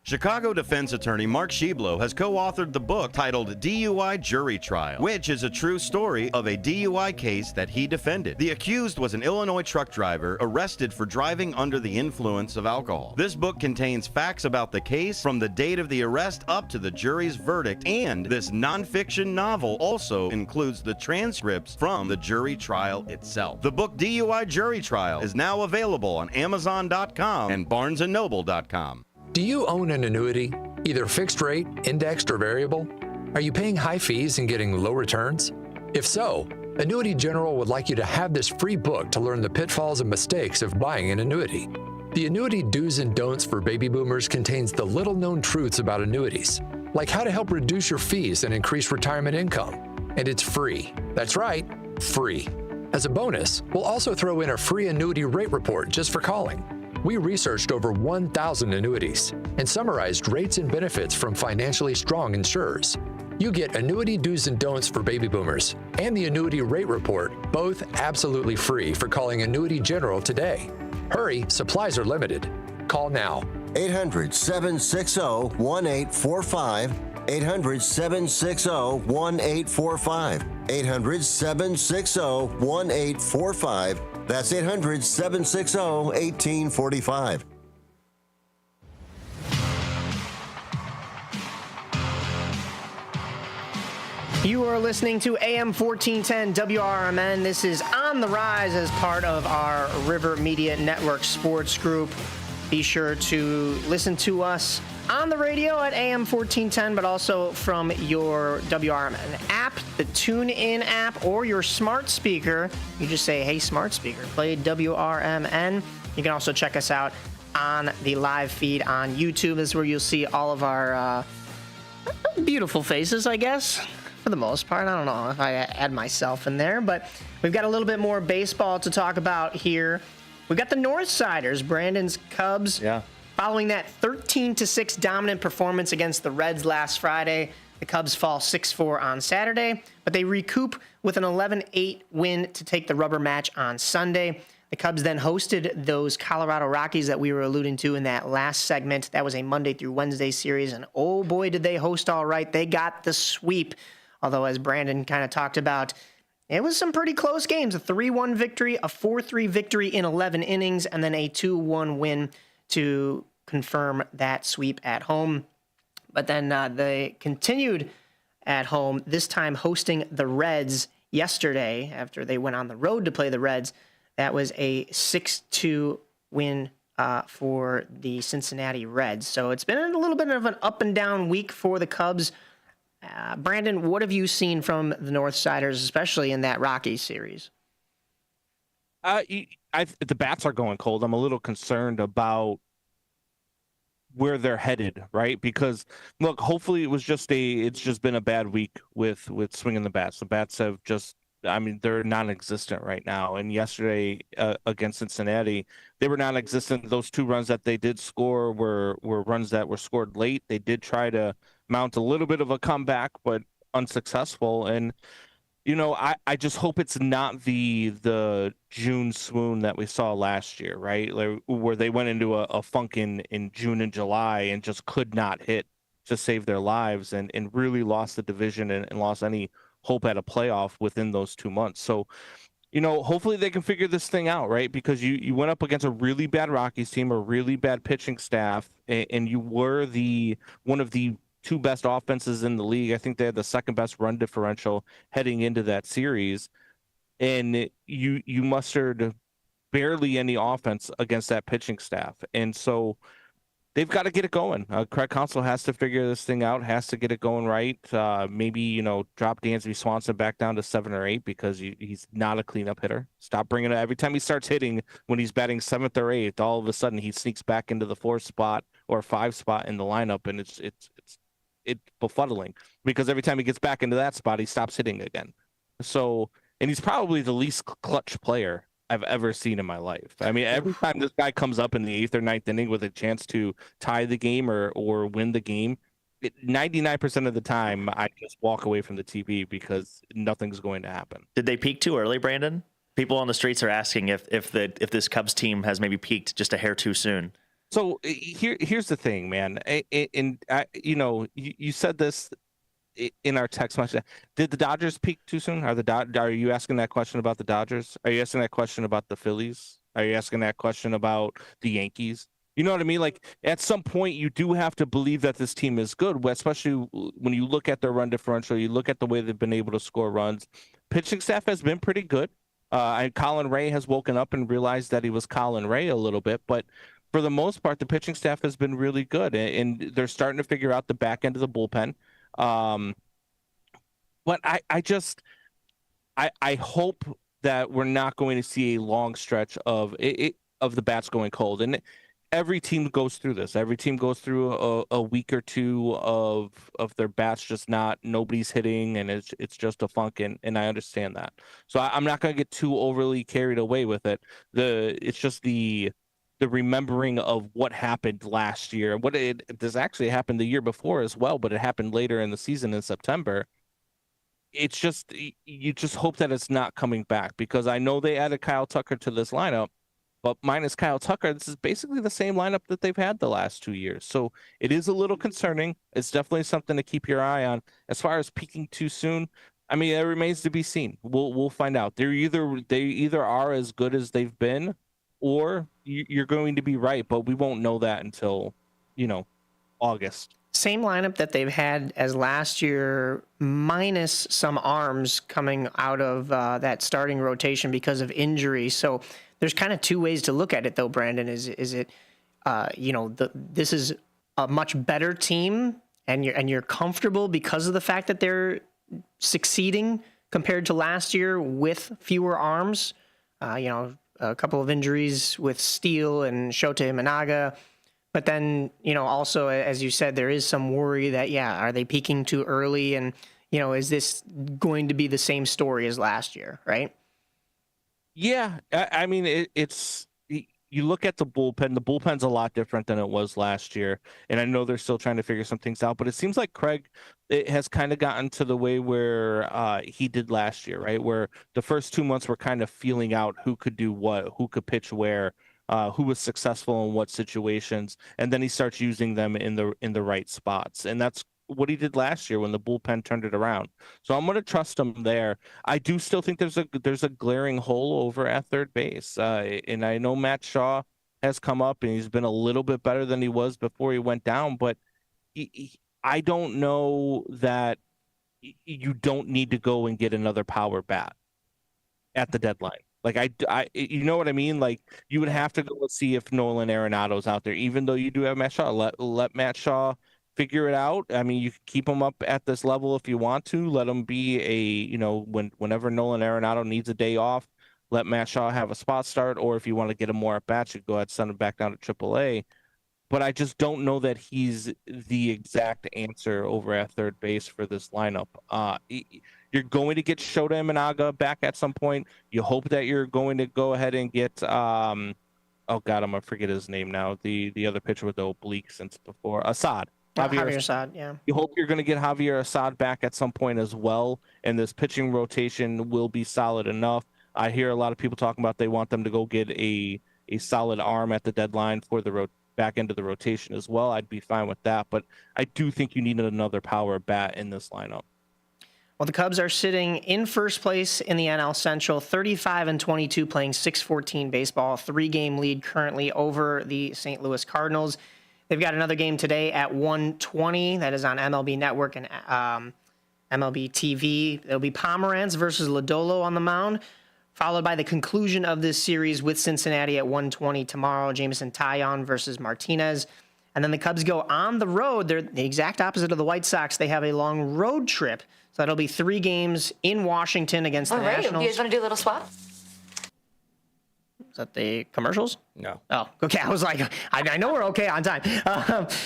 Chicago defense attorney Mark Sheblo has co-authored the book titled DUI Jury Trial, which is a true story of a DUI case that he defended. The accused was an Illinois truck driver arrested for driving under the influence of alcohol. This book contains facts about the case from the date of the arrest up to the jury's verdict, and this nonfiction novel also includes the transcripts from the jury trial itself. The book DUI Jury Trial is now available on Amazon.com and BarnesandNoble.com. Do you own an annuity, either fixed rate, indexed, or variable? Are you paying high fees and getting low returns? If so, Annuity General would like you to have this free book to learn the pitfalls and mistakes of buying an annuity. The Annuity Do's and Don'ts for Baby Boomers contains the little-known truths about annuities, like how to help reduce your fees and increase retirement income. And it's free. That's right, free. As a bonus, we'll also throw in a free annuity rate report just for calling. We researched over 1,000 annuities and summarized rates and benefits from financially strong insurers. You get Annuity Do's and Don'ts for Baby Boomers and the Annuity Rate Report, both absolutely free for calling Annuity General today. Hurry, supplies are limited. Call now. 800-760-1845. 800-760-1845. 800-760-1845. That's 800-760-1845. You are listening to AM 1410 WRMN. This is On the Rise as part of our River Media Network Sports Group. Be sure to listen to us on the radio at AM 1410, but also from your WRMN app, the TuneIn app, or your smart speaker. You just say, hey, smart speaker, play WRMN. You can also check us out on the live feed on YouTube. This is where you'll see all of our beautiful faces, I guess, for the most part. I don't know if I add myself in there, but we've got a little bit more baseball to talk about here. We've got the Northsiders, Brandon's Cubs. Yeah. Following that 13-6 dominant performance against the Reds last Friday, the Cubs fall 6-4 on Saturday, but they recoup with an 11-8 win to take the rubber match on Sunday. The Cubs then hosted those Colorado Rockies that we were alluding to in that last segment. That was a Monday through Wednesday series, and oh boy, did they host all right. They got the sweep, although as Brandon kind of talked about, it was some pretty close games. A 3-1 victory, a 4-3 victory in 11 innings, and then a 2-1 win to confirm that sweep at home. But then they continued at home, this time hosting the Reds yesterday after they went on the road to play the Reds. That was a 6-2 win for the Cincinnati Reds. So it's been a little bit of an up and down week for the Cubs. Brandon, what have you seen from the Northsiders, especially in that Rockies series? The bats are going cold. I'm a little concerned about where they're headed, right? Because look, hopefully it's just been a bad week with swinging the bats. The bats have they're non-existent right now. And yesterday against Cincinnati, they were non-existent. Those two runs that they did score were runs that were scored late. They did try to mount a little bit of a comeback, but unsuccessful. And I just hope it's not the June swoon that we saw last year, right? Like, where they went into a funk in June and July and just could not hit to save their lives and really lost the division and lost any hope at a playoff within those 2 months. So, hopefully they can figure this thing out, right? Because you went up against a really bad Rockies team, a really bad pitching staff, and you were one of the two best offenses in the league. I think they had the second best run differential heading into that series, and you mustered barely any offense against that pitching staff. And so they've got to get it going. Craig Counsell has to figure this thing out, has to get it going right. Maybe, drop Dansby Swanson back down to 7 or 8 because he's not a cleanup hitter. Stop bringing it. Every time he starts hitting, when he's batting 7th or 8th, all of a sudden he sneaks back into the 4th spot or 5 spot in the lineup, and it's befuddling because every time he gets back into that spot, he stops hitting again. So, and he's probably the least clutch player I've ever seen in my life. I mean, every time this guy comes up in the 8th or 9th inning with a chance to tie the game or win the game, 99% of the time I just walk away from the TV because nothing's going to happen. Did they peak too early, Brandon? People on the streets are asking if this Cubs team has maybe peaked just a hair too soon. So here's the thing, man. You said this in our text message. Did the Dodgers peak too soon? Are you asking that question about the Dodgers? Are you asking that question about the Phillies? Are you asking that question about the Yankees? You know what I mean? Like, at some point, you do have to believe that this team is good, especially when you look at their run differential, you look at the way they've been able to score runs. Pitching staff has been pretty good. Colin Ray has woken up and realized that he was Colin Ray a little bit, but for the most part, the pitching staff has been really good, and they're starting to figure out the back end of the bullpen. But I hope that we're not going to see a long stretch of the bats going cold. And every team goes through this. Every team goes through a week or two of their bats just nobody's hitting, and it's just a funk, and I understand that. So I'm not going to get too overly carried away with it. It's just the remembering of what happened last year. This actually happened the year before as well, but it happened later in the season in September. It's just, you just hope that it's not coming back, because I know they added Kyle Tucker to this lineup, but minus Kyle Tucker, this is basically the same lineup that they've had the last 2 years. So it is a little concerning. It's definitely something to keep your eye on. As far as peaking too soon, I mean, it remains to be seen. We'll find out. They either are as good as they've been, or you're going to be right, but we won't know that until, August. Same lineup that they've had as last year, minus some arms coming out of that starting rotation because of injury. So there's kind of two ways to look at it, though, Brandon. Is it, this is a much better team, and you're comfortable because of the fact that they're succeeding compared to last year with fewer arms. A couple of injuries with Steele and Shota Imanaga. But then, also, as you said, there is some worry that, are they peaking too early? And, is this going to be the same story as last year, right? Yeah. I mean, it's you look at the bullpen's a lot different than it was last year. And I know they're still trying to figure some things out, but it seems like Craig has kind of gotten to the way where he did last year, right? Where the first 2 months were kind of feeling out who could do what, who could pitch where, who was successful in what situations. And then he starts using them in the right spots. And that's what he did last year when the bullpen turned it around. So I'm going to trust him there. I do still think there's a glaring hole over at third base. And I know Matt Shaw has come up and he's been a little bit better than he was before he went down, but I don't know that you don't need to go and get another power bat at the deadline. Like I you know what I mean? Like, you would have to go see if Nolan Arenado's out there, even though you do have Matt Shaw. Let Matt Shaw figure it out. I mean, you can keep him up at this level if you want to. Let him be whenever Nolan Arenado needs a day off, let Matt Shaw have a spot start. Or if you want to get him more at bats, you go ahead and send him back down to AAA. But I just don't know that he's the exact answer over at third base for this lineup. You're going to get Shota Imanaga back at some point. You hope that you're going to go ahead and get I'm gonna forget his name now. The other pitcher with the oblique since before, Assad. Javier Assad, yeah. You hope you're going to get Javier Assad back at some point as well, and this pitching rotation will be solid enough. I hear a lot of people talking about they want them to go get a solid arm at the deadline for the back end of the rotation as well. I'd be fine with that, but I do think you need another power bat in this lineup. Well, the Cubs are sitting in first place in the NL Central, 35-22, playing .614 baseball, 3-game lead currently over the St. Louis Cardinals. They've got another game today at 1:20. That is on MLB Network and MLB TV. There'll be Pomeranz versus Lodolo on the mound, followed by the conclusion of this series with Cincinnati at 1:20 tomorrow. Jameson Taillon versus Martinez. And then the Cubs go on the road. They're the exact opposite of the White Sox. They have a long road trip. So that'll be 3 games in Washington against the Nationals. You guys want to do a little swap? Is that the commercials? No. Oh, okay. I was like, I know we're okay on time.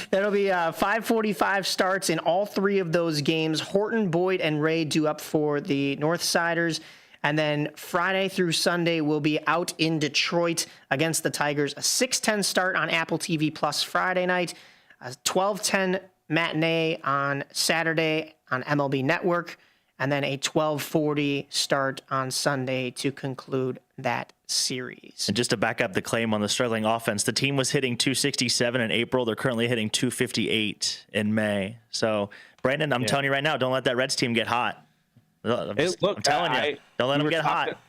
That'll be 5:45 starts in all 3 of those games. Horton, Boyd, and Ray due up for the Northsiders. And then Friday through Sunday will be out in Detroit against the Tigers. A 6:10 start on Apple TV Plus Friday night. A 12:10 matinee on Saturday on MLB Network. And then a 12:40 start on Sunday to conclude that series. And just to back up the claim on the struggling offense, the team was hitting 267 in April. They're currently hitting 258 in May. So, Brandon, I'm telling you right now, don't let that Reds team get hot. I'm telling you, don't let them get hot.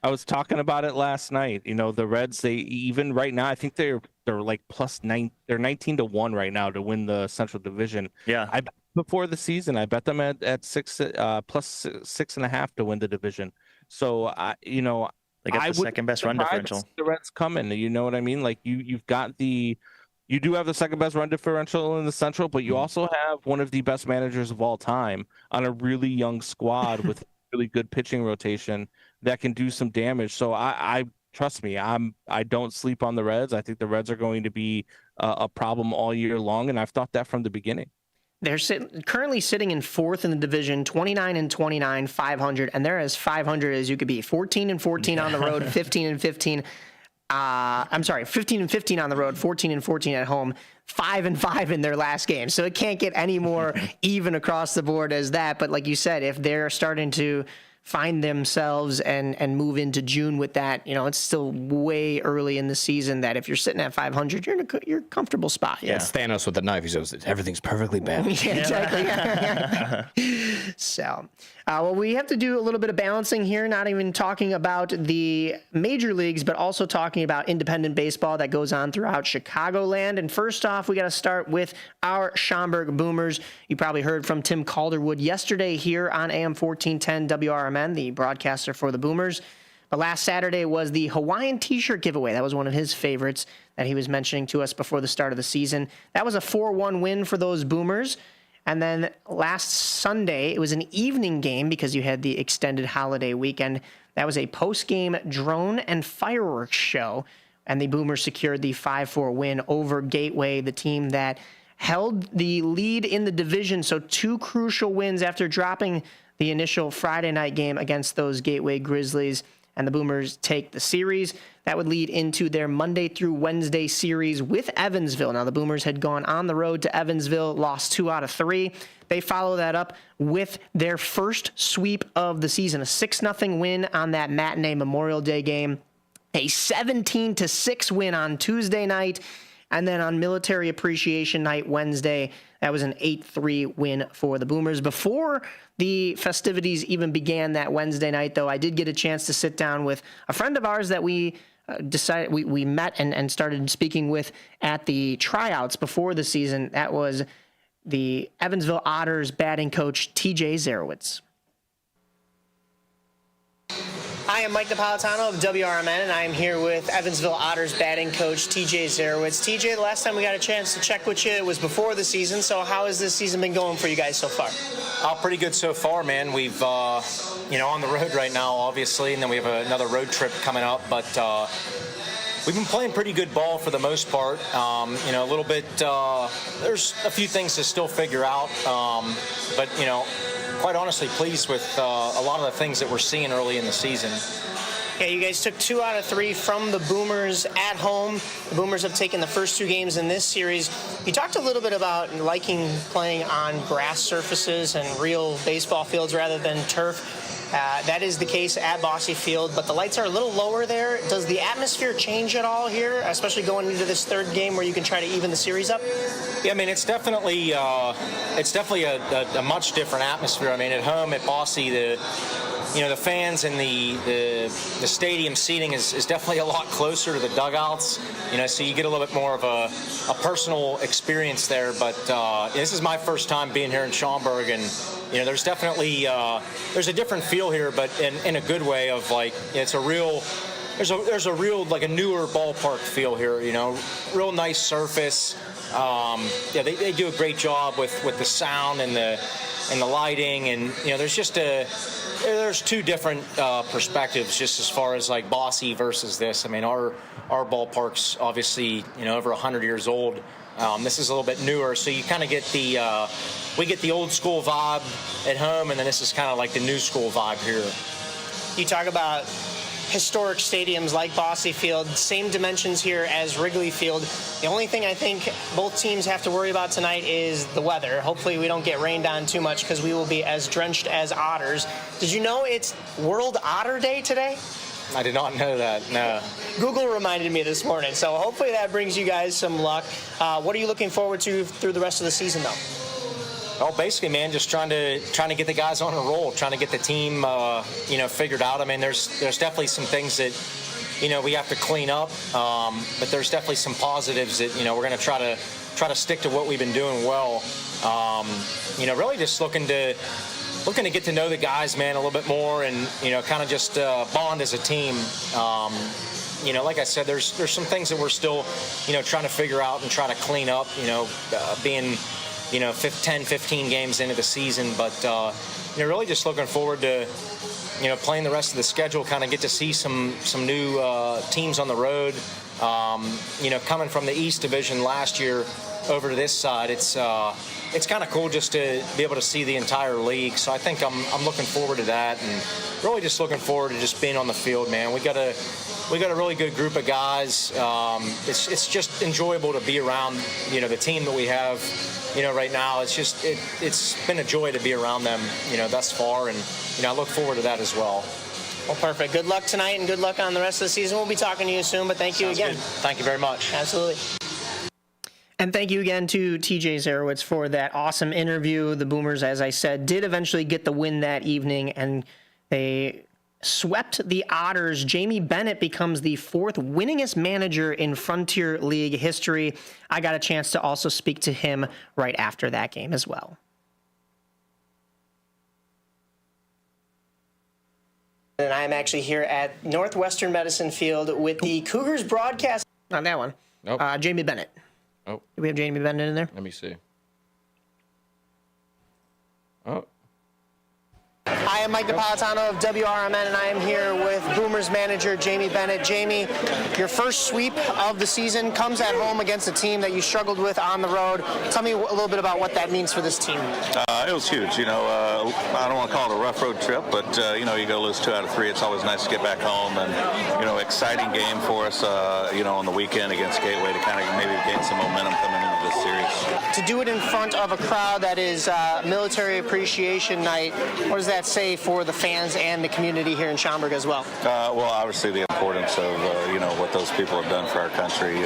I was talking about it last night. You know, the Reds, they even right now, I think they're like +9. They're 19-1 right now to win the Central Division. Yeah. Before the season, I bet them at +6.5 to win the division. So they got the second best run differential. The Reds coming, you know what I mean? Like you do have the second best run differential in the Central, but you also have one of the best managers of all time on a really young squad with really good pitching rotation that can do some damage. So I trust me, I don't sleep on the Reds. I think the Reds are going to be a problem all year long, and I've thought that from the beginning. They're currently sitting in 4th in the division, 29-29, 500, and they're as 500 as you could be. 14-14 on the road, 15-15. 15-15 on the road, 14-14 at home, 5-5 in their last game. So it can't get any more even across the board as that. But like you said, if they're starting to find themselves and move into June with that, it's still way early in the season that if you're sitting at 500, you're in a comfortable spot. Yeah, it's Thanos with the knife. He says everything's perfectly balanced. Yeah, exactly. So, well, we have to do a little bit of balancing here, not even talking about the major leagues, but also talking about independent baseball that goes on throughout Chicagoland. And first off, we got to start with our Schaumburg Boomers. You probably heard from Tim Calderwood yesterday here on AM 1410 WRMN, the broadcaster for the Boomers. But last Saturday was the Hawaiian t-shirt giveaway. That was one of his favorites that he was mentioning to us before the start of the season. That was a 4-1 win for those Boomers. And then last Sunday, it was an evening game because you had the extended holiday weekend. That was a post-game drone and fireworks show. And the Boomers secured the 5-4 win over Gateway, the team that held the lead in the division. So 2 crucial wins after dropping the initial Friday night game against those Gateway Grizzlies. And the Boomers take the series. That would lead into their Monday through Wednesday series with Evansville. Now, the Boomers had gone on the road to Evansville, lost 2 out of 3. They follow that up with their first sweep of the season, a 6-0 win on that matinee Memorial Day game, a 17-6 win on Tuesday night, and then on Military Appreciation Night Wednesday, that was an 8-3 win for the Boomers. Before the festivities even began that Wednesday night, though, I did get a chance to sit down with a friend of ours that we met and started speaking with at the tryouts before the season. That was the Evansville Otters batting coach, TJ Zarewicz. Hi, I'm Mike Napoletano of WRMN, and I'm here with Evansville Otters batting coach TJ Zarewicz. TJ, the last time we got a chance to check with you, it was before the season, so how has this season been going for you guys so far? Pretty good so far, man. We've, on the road right now, obviously, and then we have another road trip coming up, but we've been playing pretty good ball for the most part. A little bit, there's a few things to still figure out, but, quite honestly pleased with a lot of the things that we're seeing early in the season. Yeah, you guys took 2 out of 3 from the Boomers at home. The Boomers have taken the first 2 games in this series. You talked a little bit about liking playing on grass surfaces and real baseball fields rather than turf. That is the case at Bosse Field, but the lights are a little lower there. Does the atmosphere change at all here, especially going into this 3rd game where you can try to even the series up? Yeah, I mean, it's definitely a much different atmosphere. I mean, at home at Bosse, the fans and the stadium seating is definitely a lot closer to the dugouts. So you get a little bit more of a personal experience there. But this is my first time being here in Schaumburg, and there's definitely there's a different feel here, but in a good way of like it's a real. There's a real like a newer ballpark feel here. Real nice surface. They do a great job with the sound and the lighting, and there's 2 different perspectives just as far as like Bosse versus this. I mean, our ballpark's obviously over 100 years old. This is a little bit newer, so you kind of get we get the old school vibe at home, and then this is kind of like the new school vibe here. You talk about historic stadiums like Bosse Field, same dimensions here as Wrigley Field. The only thing I think both teams have to worry about tonight is the weather. Hopefully we don't get rained on too much because we will be as drenched as otters. Did you know it's World Otter Day today? I did not know that, no. Google reminded me this morning, so hopefully that brings you guys some luck. What are you looking forward to through the rest of the season, though? Well, basically, man, just trying to get the guys on a roll, trying to get the team, figured out. I mean, there's definitely some things that, we have to clean up, but there's definitely some positives that, we're going to try to stick to what we've been doing well. Really just looking to get to know the guys, man, a little bit more, and kind of just bond as a team. Like I said, there's some things that we're still, trying to figure out and try to clean up. Being 10, 15 games into the season, but really just looking forward to playing the rest of the schedule. Kind of get to see some new teams on the road. Coming from the East Division last year over to this side, it's kind of cool just to be able to see the entire league. So I think I'm looking forward to that, and really just looking forward to just being on the field, man. We got a really good group of guys. It's just enjoyable to be around, the team that we have, right now. It's been a joy to be around them, thus far, and I look forward to that as well. Well, perfect. Good luck tonight, and good luck on the rest of the season. We'll be talking to you soon, but thank you again. Good. Thank you very much. Absolutely. And thank you again to TJ Zarewicz for that awesome interview. The Boomers, as I said, did eventually get the win that evening, and they swept the Otters. Jamie Bennett becomes the 4th winningest manager in Frontier League history. I got a chance to also speak to him right after that game as well. And I'm actually here at Northwestern Medicine Field with the Cougars broadcast. Not that one. Nope. Jamie Bennett. Oh. Do we have Jamie Bennett in there? Let me see. Oh. I am Mike Napoletano of WRMN, and I am here with Boomers manager Jamie Bennett. Jamie, your first sweep of the season comes at home against a team that you struggled with on the road. Tell me a little bit about what that means for this team. It was huge. I don't want to call it a rough road trip, but, you go lose 2 out of 3. It's always nice to get back home, and, exciting game for us, on the weekend against Gateway to kind of maybe gain some momentum coming into this series. To do it in front of a crowd that is Military Appreciation Night, what does that say for the fans and the community here in Schaumburg as well? Well, obviously the importance of, what those people have done for our country,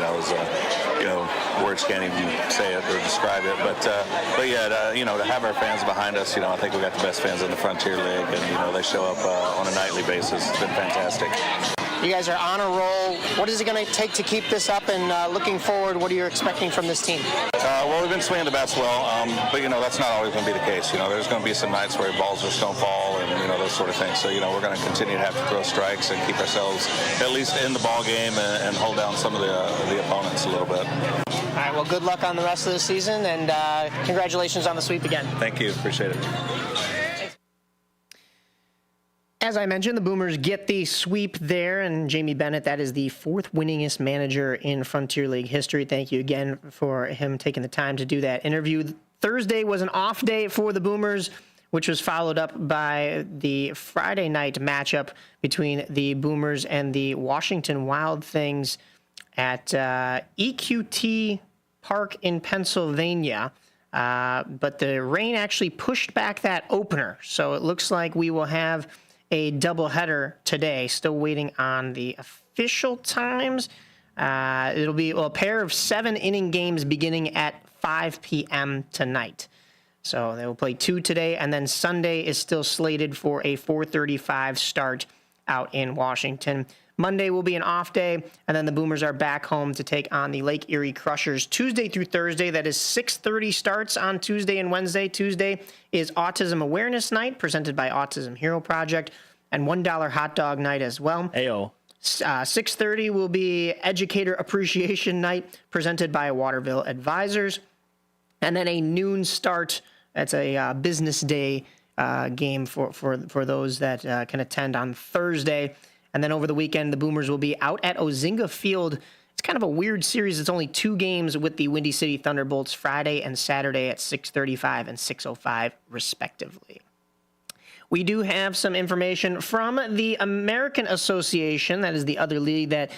words can't even say it or describe it, but yeah, to have our fans behind us, I think we got the best fans in the Frontier League, and, they show up on a nightly basis. It's been fantastic. You guys are on a roll. What is it going to take to keep this up, and looking forward, what are you expecting from this team? Well, we've been swinging the bats well, but, that's not always going to be the case. There's going to be some nights where balls just don't fall and, those sort of things. So, we're going to continue to have to throw strikes and keep ourselves at least in the ball game and hold down some of the opponents a little bit. All right, well, good luck on the rest of the season, and congratulations on the sweep again. Thank you. Appreciate it. As I mentioned, the Boomers get the sweep there, and Jamie Bennett, that is the 4th winningest manager in Frontier League history. Thank you again for him taking the time to do that interview. Thursday was an off day for the Boomers. which was followed up by the Friday night matchup between the Boomers and the Washington Wild Things at EQT Park in Pennsylvania. But the rain actually pushed back that opener. So it looks like we will have a doubleheader today. Still waiting on the official times. It'll be a pair of 7-inning games beginning at 5 p.m. tonight. So they will play 2 today, and then Sunday is still slated for a 4:35 start out in Washington. Monday will be an off day, and then the Boomers are back home to take on the Lake Erie Crushers Tuesday through Thursday. That is 6:30 starts on Tuesday and Wednesday. Tuesday is Autism Awareness Night, presented by Autism Hero Project, and $1 hot dog night as well. Ayo. 6:30 will be Educator Appreciation Night, presented by Waterville Advisors. And then a noon start. That's a business day game for those that can attend on Thursday. And then over the weekend, the Boomers will be out at Ozinga Field. It's kind of a weird series. It's only 2 games with the Windy City Thunderbolts, Friday and Saturday at 6:35 and 6:05, respectively. We do have some information from the American Association. That is the other league that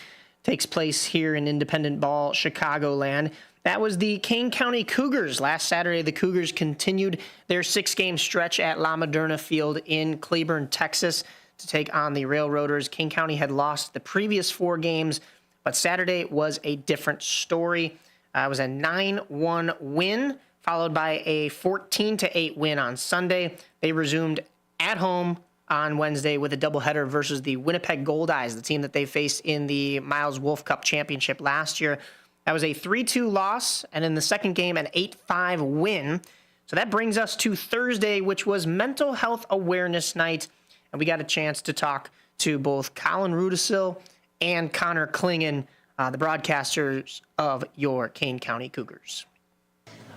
takes place here in independent ball, Chicagoland. That was the Kane County Cougars. Last Saturday, the Cougars continued their 6-game stretch at La Moderna Field in Cleburne, Texas, to take on the Railroaders. Kane County had lost the previous 4 games, but Saturday was a different story. It was a 9-1 win, followed by a 14-8 win on Sunday. They resumed at home on Wednesday with a doubleheader versus the Winnipeg Goldeyes, the team that they faced in the Miles Wolf Cup Championship last year. That was a 3-2 loss, and in the second game, an 8-5 win. So that brings us to Thursday, which was Mental Health Awareness Night, and we got a chance to talk to both Colin Rudicil and Conor Clingen, the broadcasters of your Kane County Cougars.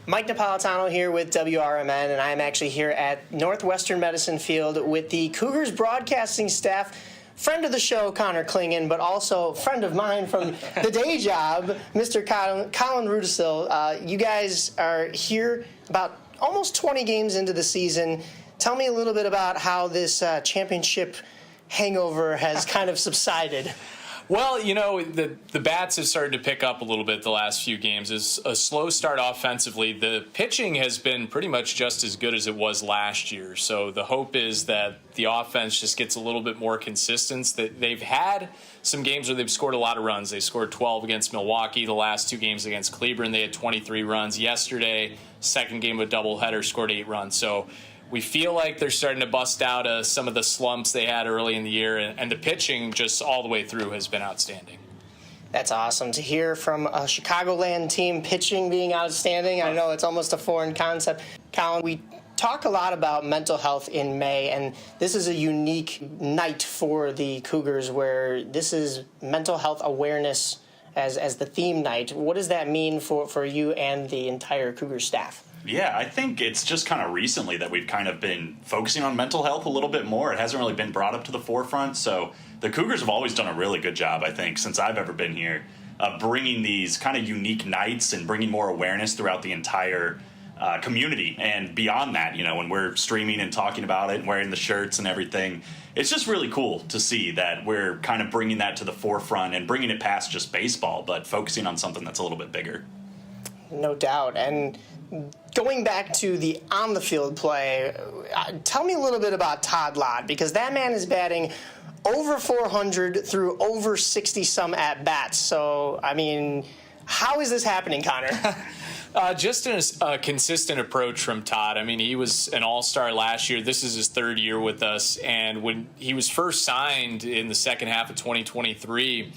Mike Napoletano here with WRMN, and I'm actually here at Northwestern Medicine Field with the Cougars broadcasting staff. Friend of the show, Conor Clingen, but also friend of mine from the day job, Mr. Colin Rudicil. You guys are here about almost 20 games into the season. Tell me a little bit about how this championship hangover has kind of subsided. Well, you know, the bats have started to pick up a little bit the last few games. It's a slow start offensively. The pitching has been pretty much just as good as it was last year. So the hope is that the offense just gets a little bit more consistent. That they've had some games where they've scored a lot of runs. They scored 12 against Milwaukee. The last 2 games against Cleburne, they had 23 runs. Yesterday, second game with doubleheader, scored 8 runs. So we feel like they're starting to bust out some of the slumps they had early in the year, and the pitching just all the way through has been outstanding. That's awesome to hear from a Chicagoland team, pitching being outstanding. I know it's almost a foreign concept. Colin, we talk a lot about mental health in May, and this is a unique night for the Cougars where this is mental health awareness as the theme night. What does that mean for you and the entire Cougar staff? Yeah, I think it's just kind of recently that we've kind of been focusing on mental health a little bit more. It hasn't really been brought up to the forefront. So the Cougars have always done a really good job, I think, since I've ever been here, of bringing these kind of unique nights and bringing more awareness throughout the entire community. And beyond that, you know, when we're streaming and talking about it and wearing the shirts and everything, it's just really cool to see that we're kind of bringing that to the forefront and bringing it past just baseball, but focusing on something that's a little bit bigger. No doubt. And going back to the on-the-field play, tell me a little bit about Todd Lott, because that man is batting over 400 through over 60-some at-bats. So, I mean, how is this happening, Conor? Just a consistent approach from Todd. I mean, he was an all-star last year. This is his 3rd year with us. And when he was first signed in the second half of 2023,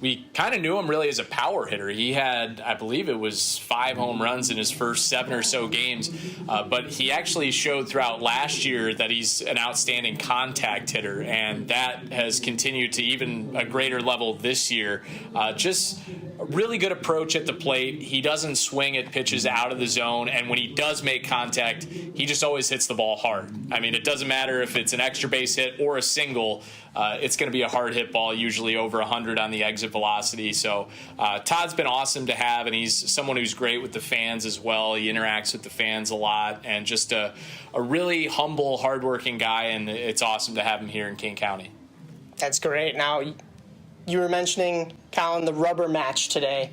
we kind of knew him really as a power hitter. He had, I believe it was 5 home runs in his first 7 or so games. But he actually showed throughout last year that he's an outstanding contact hitter. And that has continued to even a greater level this year. Just really good approach at the plate. He doesn't swing at pitches out of the zone, and when he does make contact, he just always hits the ball hard. I mean, it doesn't matter if it's an extra base hit or a single. It's going to be a hard hit ball, usually over 100 on the exit velocity. So Todd's been awesome to have, and he's someone who's great with the fans as well. He interacts with the fans a lot, and just a really humble, hardworking guy, and it's awesome to have him here in Kane County. That's great. Now, you were mentioning, Colin, the rubber match today.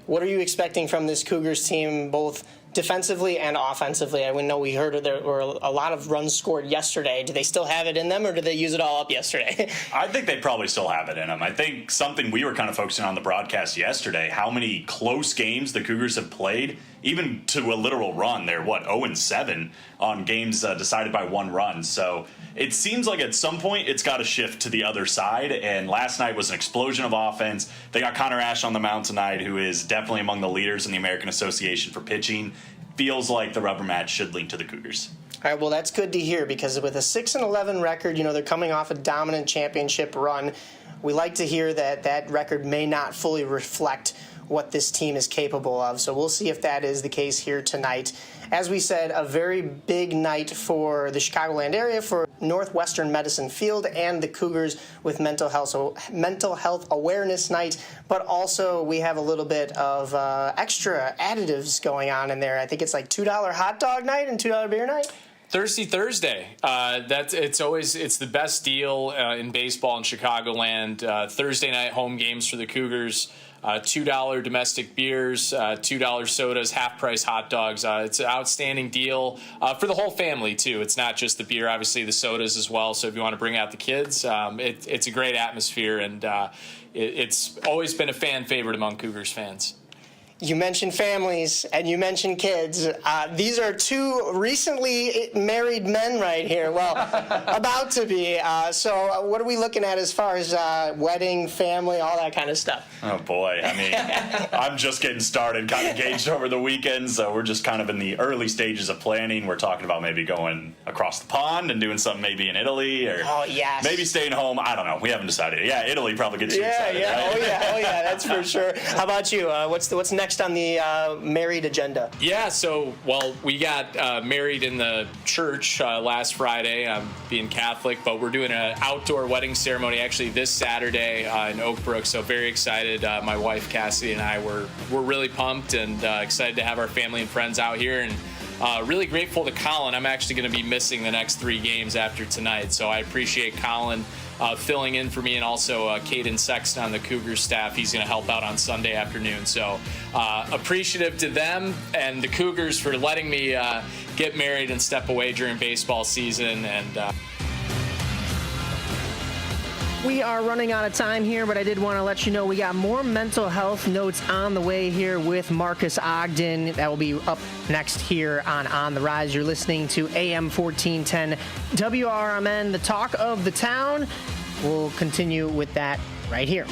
What are you expecting from this Cougars team, both defensively and offensively? I know we heard there were a lot of runs scored yesterday. Do they still have it in them, or did they use it all up yesterday? I think they probably still have it in them. I think something we were kind of focusing on the broadcast yesterday, how many close games the Cougars have played, even to a literal run. They're, 0-7 on games decided by one run. So it seems like at some point it's got to shift to the other side, and last night was an explosion of offense. They got Conor on the mound tonight, who is definitely among the leaders in the American Association for pitching. Feels like the rubber match should lean to the Cougars. All right, well, that's good to hear, because with a 6-11 record, they're coming off a dominant championship run. We like to hear that record may not fully reflect what this team is capable of. So we'll see if that is the case here tonight. As we said, a very big night for the Chicagoland area, for Northwestern Medicine Field and the Cougars with Mental Health Awareness Night. But also we have a little bit of extra additives going on in there. I think it's like $2 hot dog night and $2 beer night. Thirsty Thursday. It's the best deal in baseball in Chicagoland. Thursday night home games for the Cougars. $2 domestic beers, $2 sodas, half-price hot dogs. It's an outstanding deal for the whole family, too. It's not just the beer, obviously the sodas as well. So if you want to bring out the kids, it's a great atmosphere, and it's always been a fan favorite among Cougars fans. You mentioned families and you mentioned kids. These are two recently married men right here. Well, about to be. So what are we looking at as far as wedding, family, all that kind of stuff? Oh, boy. I mean, I'm just getting started, got engaged over the weekend, so we're just kind of in the early stages of planning. We're talking about maybe going across the pond and doing something maybe in Italy, or maybe staying home. I don't know. We haven't decided. Yeah, Italy probably gets you excited, right? Oh, yeah, that's for sure. How about you? What's next on the married agenda? Yeah, so, we got married in the church last Friday. I'm being Catholic, but we're doing an outdoor wedding ceremony actually this Saturday in Oak Brook, so very excited. My wife, Cassidy, and I, we're really pumped and excited to have our family and friends out here, and really grateful to Colin. I'm actually going to be missing the next 3 games after tonight, so I appreciate Colin filling in for me, and also Caden Sexton on the Cougars staff. He's going to help out on Sunday afternoon. So appreciative to them and the Cougars for letting me get married and step away during baseball season. And we are running out of time here, but I did want to let you know we got more mental health notes on the way here with Marques Ogden. That will be up next here on the Rise. You're listening to AM 1410 WRMN, the talk of the town. We'll continue with that right here.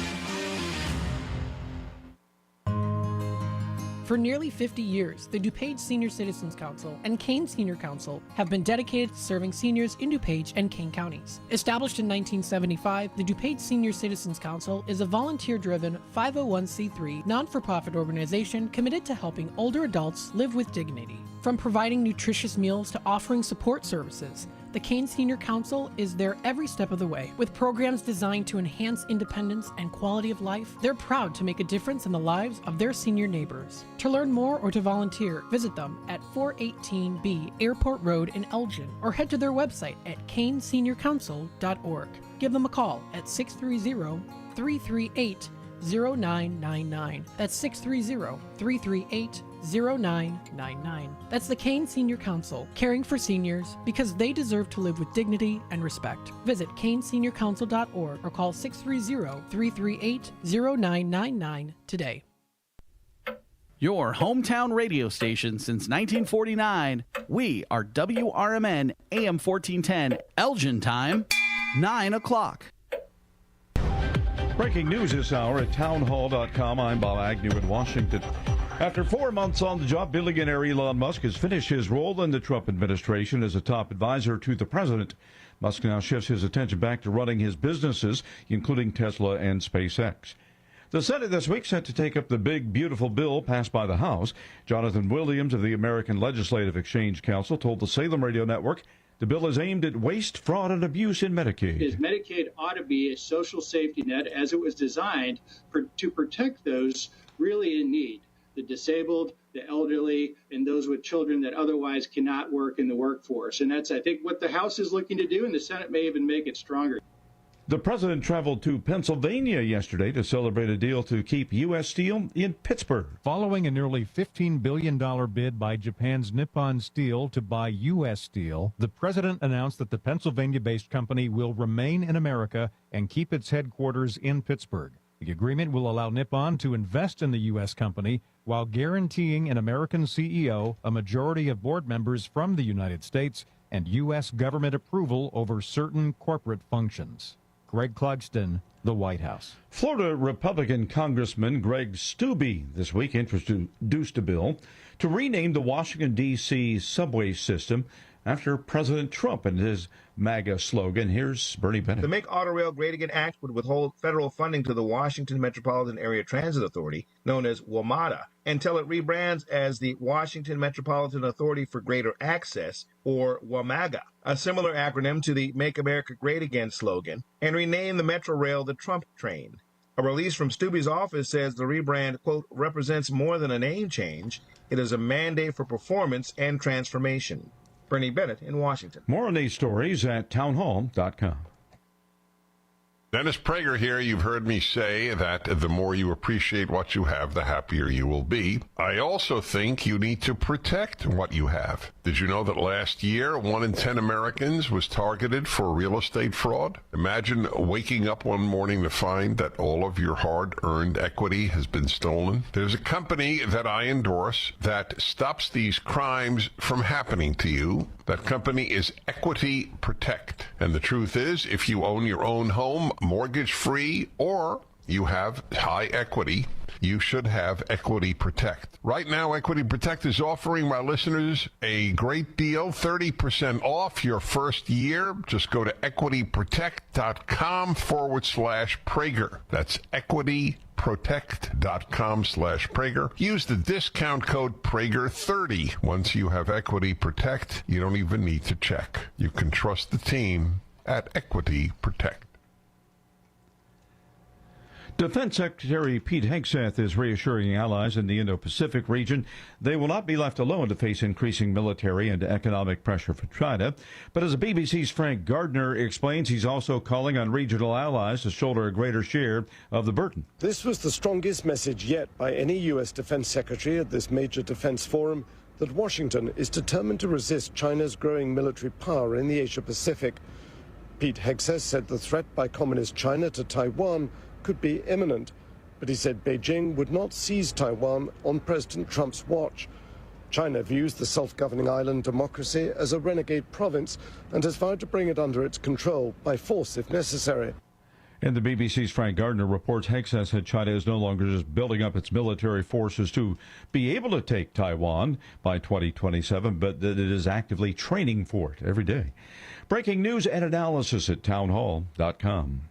For nearly 50 years, the DuPage Senior Citizens Council and Kane Senior Council have been dedicated to serving seniors in DuPage and Kane counties. Established in 1975, the DuPage Senior Citizens Council is a volunteer-driven 501c3 non-for-profit organization committed to helping older adults live with dignity. From providing nutritious meals to offering support services, the Kane Senior Council is there every step of the way. With programs designed to enhance independence and quality of life, they're proud to make a difference in the lives of their senior neighbors. To learn more or to volunteer, visit them at 418B Airport Road in Elgin, or head to their website at caneseniorcouncil.org. Give them a call at 630-338-0999. That's 630-338-0999. That's the Kane Senior Council, caring for seniors because they deserve to live with dignity and respect. Visit caneseniorcouncil.org or call 630-338-0999 today. Your hometown radio station since 1949. We are WRMN AM 1410, Elgin time, 9 o'clock. Breaking news this hour at townhall.com. I'm Bob Agnew in Washington. After 4 months on the job, billionaire Elon Musk has finished his role in the Trump administration as a top advisor to the president. Musk now shifts his attention back to running his businesses, including Tesla and SpaceX. The Senate this week set to take up the big, beautiful bill passed by the House. Jonathan Williams of the American Legislative Exchange Council told the Salem Radio Network the bill is aimed at waste, fraud, and abuse in Medicaid. Medicaid ought to be a social safety net as it was designed to protect those really in need, the disabled, the elderly, and those with children that otherwise cannot work in the workforce. And that's, I think, what the House is looking to do, and the Senate may even make it stronger. The president traveled to Pennsylvania yesterday to celebrate a deal to keep U.S. Steel in Pittsburgh. Following a nearly $15 billion bid by Japan's Nippon Steel to buy U.S. Steel, the president announced that the Pennsylvania-based company will remain in America and keep its headquarters in Pittsburgh. The agreement will allow Nippon to invest in the U.S. company while guaranteeing an American CEO, a majority of board members from the United States, and U.S. government approval over certain corporate functions. Greg Clugston, the White House. Florida Republican Congressman Greg Steube this week introduced a bill to rename the Washington, D.C. subway system after President Trump and his MAGA slogan. Here's Bernie Bennett. The Make Auto Rail Great Again Act would withhold federal funding to the Washington Metropolitan Area Transit Authority, known as WMATA, until it rebrands as the Washington Metropolitan Authority for Greater Access, or WMAGA, a similar acronym to the Make America Great Again slogan, and rename the Metro Rail the Trump Train. A release from Steube's office says the rebrand, quote, represents more than a name change. It is a mandate for performance and transformation. Bernie Bennett in Washington. More on these stories at townhall.com. Dennis Prager here. You've heard me say that the more you appreciate what you have, the happier you will be. I also think you need to protect what you have. Did you know that last year, 1 in 10 Americans was targeted for real estate fraud? Imagine waking up one morning to find that all of your hard-earned equity has been stolen. There's a company that I endorse that stops these crimes from happening to you. That company is Equity Protect. And the truth is, if you own your own home, mortgage-free, or you have high equity, you should have Equity Protect. Right now, Equity Protect is offering my listeners a great deal, 30% off your first year. Just go to equityprotect.com/Prager. That's equityprotect.com/Prager. Use the discount code Prager30. Once you have Equity Protect, you don't even need to check. You can trust the team at Equity Protect. Defense Secretary Pete Hegseth is reassuring allies in the Indo-Pacific region they will not be left alone to face increasing military and economic pressure from China. But as the BBC's Frank Gardner explains, he's also calling on regional allies to shoulder a greater share of the burden. This was the strongest message yet by any U.S. defense secretary at this major defense forum, that Washington is determined to resist China's growing military power in the Asia-Pacific. Pete Hegseth said the threat by Communist China to Taiwan could be imminent, but he said Beijing would not seize Taiwan on President Trump's watch. China views the self-governing island democracy as a renegade province and has vowed to bring it under its control by force if necessary. And the BBC's Frank Gardner reports Hegseth said China is no longer just building up its military forces to be able to take Taiwan by 2027, but that it is actively training for it every day. Breaking news and analysis at townhall.com.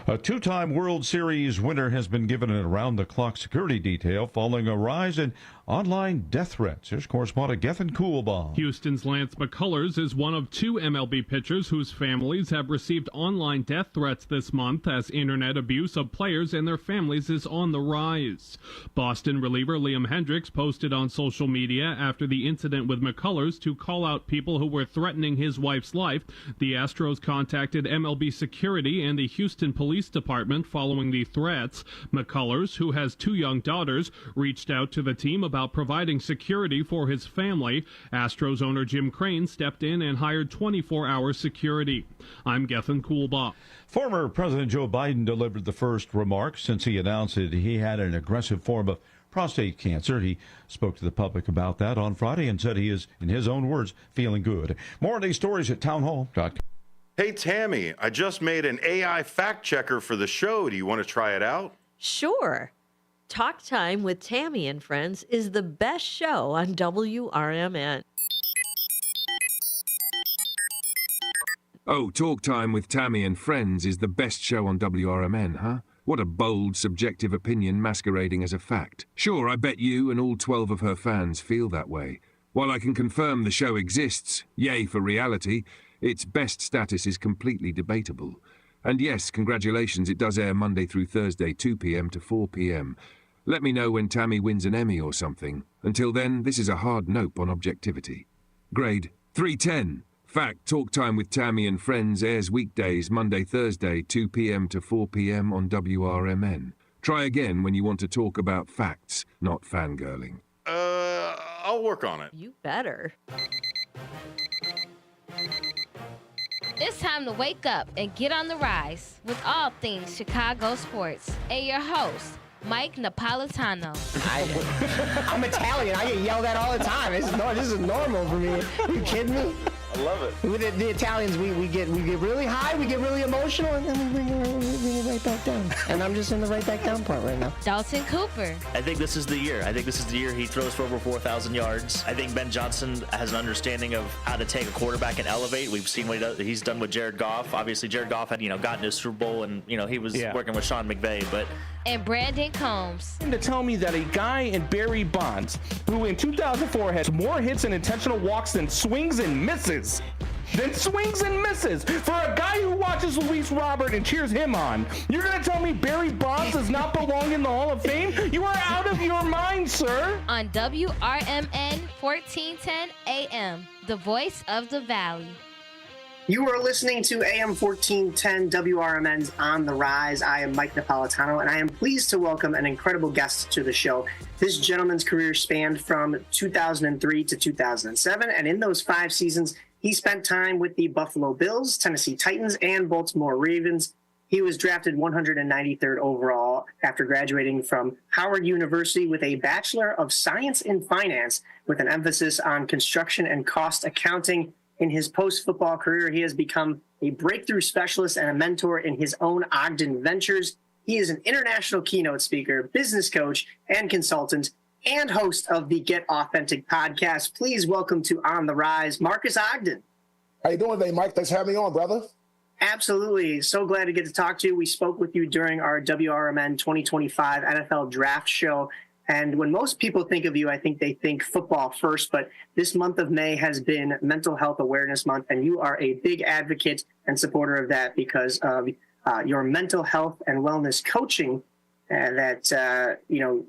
A two-time World Series winner has been given an around-the-clock security detail following a rise in online death threats. Here's correspondent Gethin Coolbaugh. Houston's Lance McCullers is one of 2 MLB pitchers whose families have received online death threats this month as internet abuse of players and their families is on the rise. Boston reliever Liam Hendricks posted on social media after the incident with McCullers to call out people who were threatening his wife's life. The Astros contacted MLB security and the Houston Police Department following the threats. McCullers, who has 2 young daughters, reached out to the team about providing security for his family. Astros owner Jim Crane stepped in and hired 24-hour security. I'm Gethin Coolbaugh. Former President Joe Biden delivered the first remarks since he announced that he had an aggressive form of prostate cancer. He spoke to the public about that on Friday and said he is, in his own words, feeling good. More of these stories at townhall.com. Hey, Tammy, I just made an AI fact checker for the show. Do you want to try it out? Sure. Talk Time with Tammy and Friends is the best show on WRMN. Oh, Talk Time with Tammy and Friends is the best show on WRMN, huh? What a bold, subjective opinion masquerading as a fact. Sure, I bet you and all 12 of her fans feel that way. While I can confirm the show exists, yay for reality, its best status is completely debatable. And yes, congratulations, it does air Monday through Thursday, 2 p.m. to 4 p.m. Let me know when Tammy wins an Emmy or something. Until then, this is a hard nope on objectivity. Grade 310. Fact, Talk Time with Tammy and Friends airs weekdays, Monday, Thursday, 2 p.m. to 4 p.m. on WRMN. Try again when you want to talk about facts, not fangirling. I'll work on it. You better. It's time to wake up and get on the rise with all things Chicago sports. And your host, Mike Napoletano. I'm Italian. I get yelled at all the time. This is normal for me. Are you kidding me? I love it. With the Italians, we get really high, we get really emotional, and then we bring it right back down. And I'm just in the right back down part right now. Daulton Cooper. I think this is the year. He throws for over 4,000 yards. I think Ben Johnston has an understanding of how to take a quarterback and elevate. We've seen what he's done with Jared Goff. Obviously, Jared Goff had gotten to Super Bowl, and he was working with Sean McVay, but. And Brandon Combs. To tell me that a guy in Barry Bonds, who in 2004 had more hits and intentional walks than swings and misses. For a guy who watches Luis Robert and cheers him on, you're going to tell me Barry Bonds does not belong in the Hall of Fame? You are out of your mind, sir. On WRMN 1410 AM, the voice of the Valley. You are listening to AM 1410 WRMN's On the Rise. I am Mike Napoletano, and I am pleased to welcome an incredible guest to the show. This gentleman's career spanned from 2003 to 2007, and in those 5 seasons, he spent time with the Buffalo Bills, Tennessee Titans, and Baltimore Ravens. He was drafted 193rd overall after graduating from Howard University with a Bachelor of Science in Finance with an emphasis on construction and cost accounting. In his post-football career, he has become a breakthrough specialist and a mentor in his own Ogden ventures. He is an international keynote speaker, business coach, and consultant, and host of the Get Authentic podcast. Please welcome to On the Rise, Marques Ogden. How you doing today, Mike? Thanks for having me on, brother. Absolutely. So glad to get to talk to you. We spoke with you during our WRMN 2025 NFL Draft Show. And when most people think of you, I think they think football first, but this month of May has been Mental Health Awareness Month, and you are a big advocate and supporter of that because of your mental health and wellness coaching that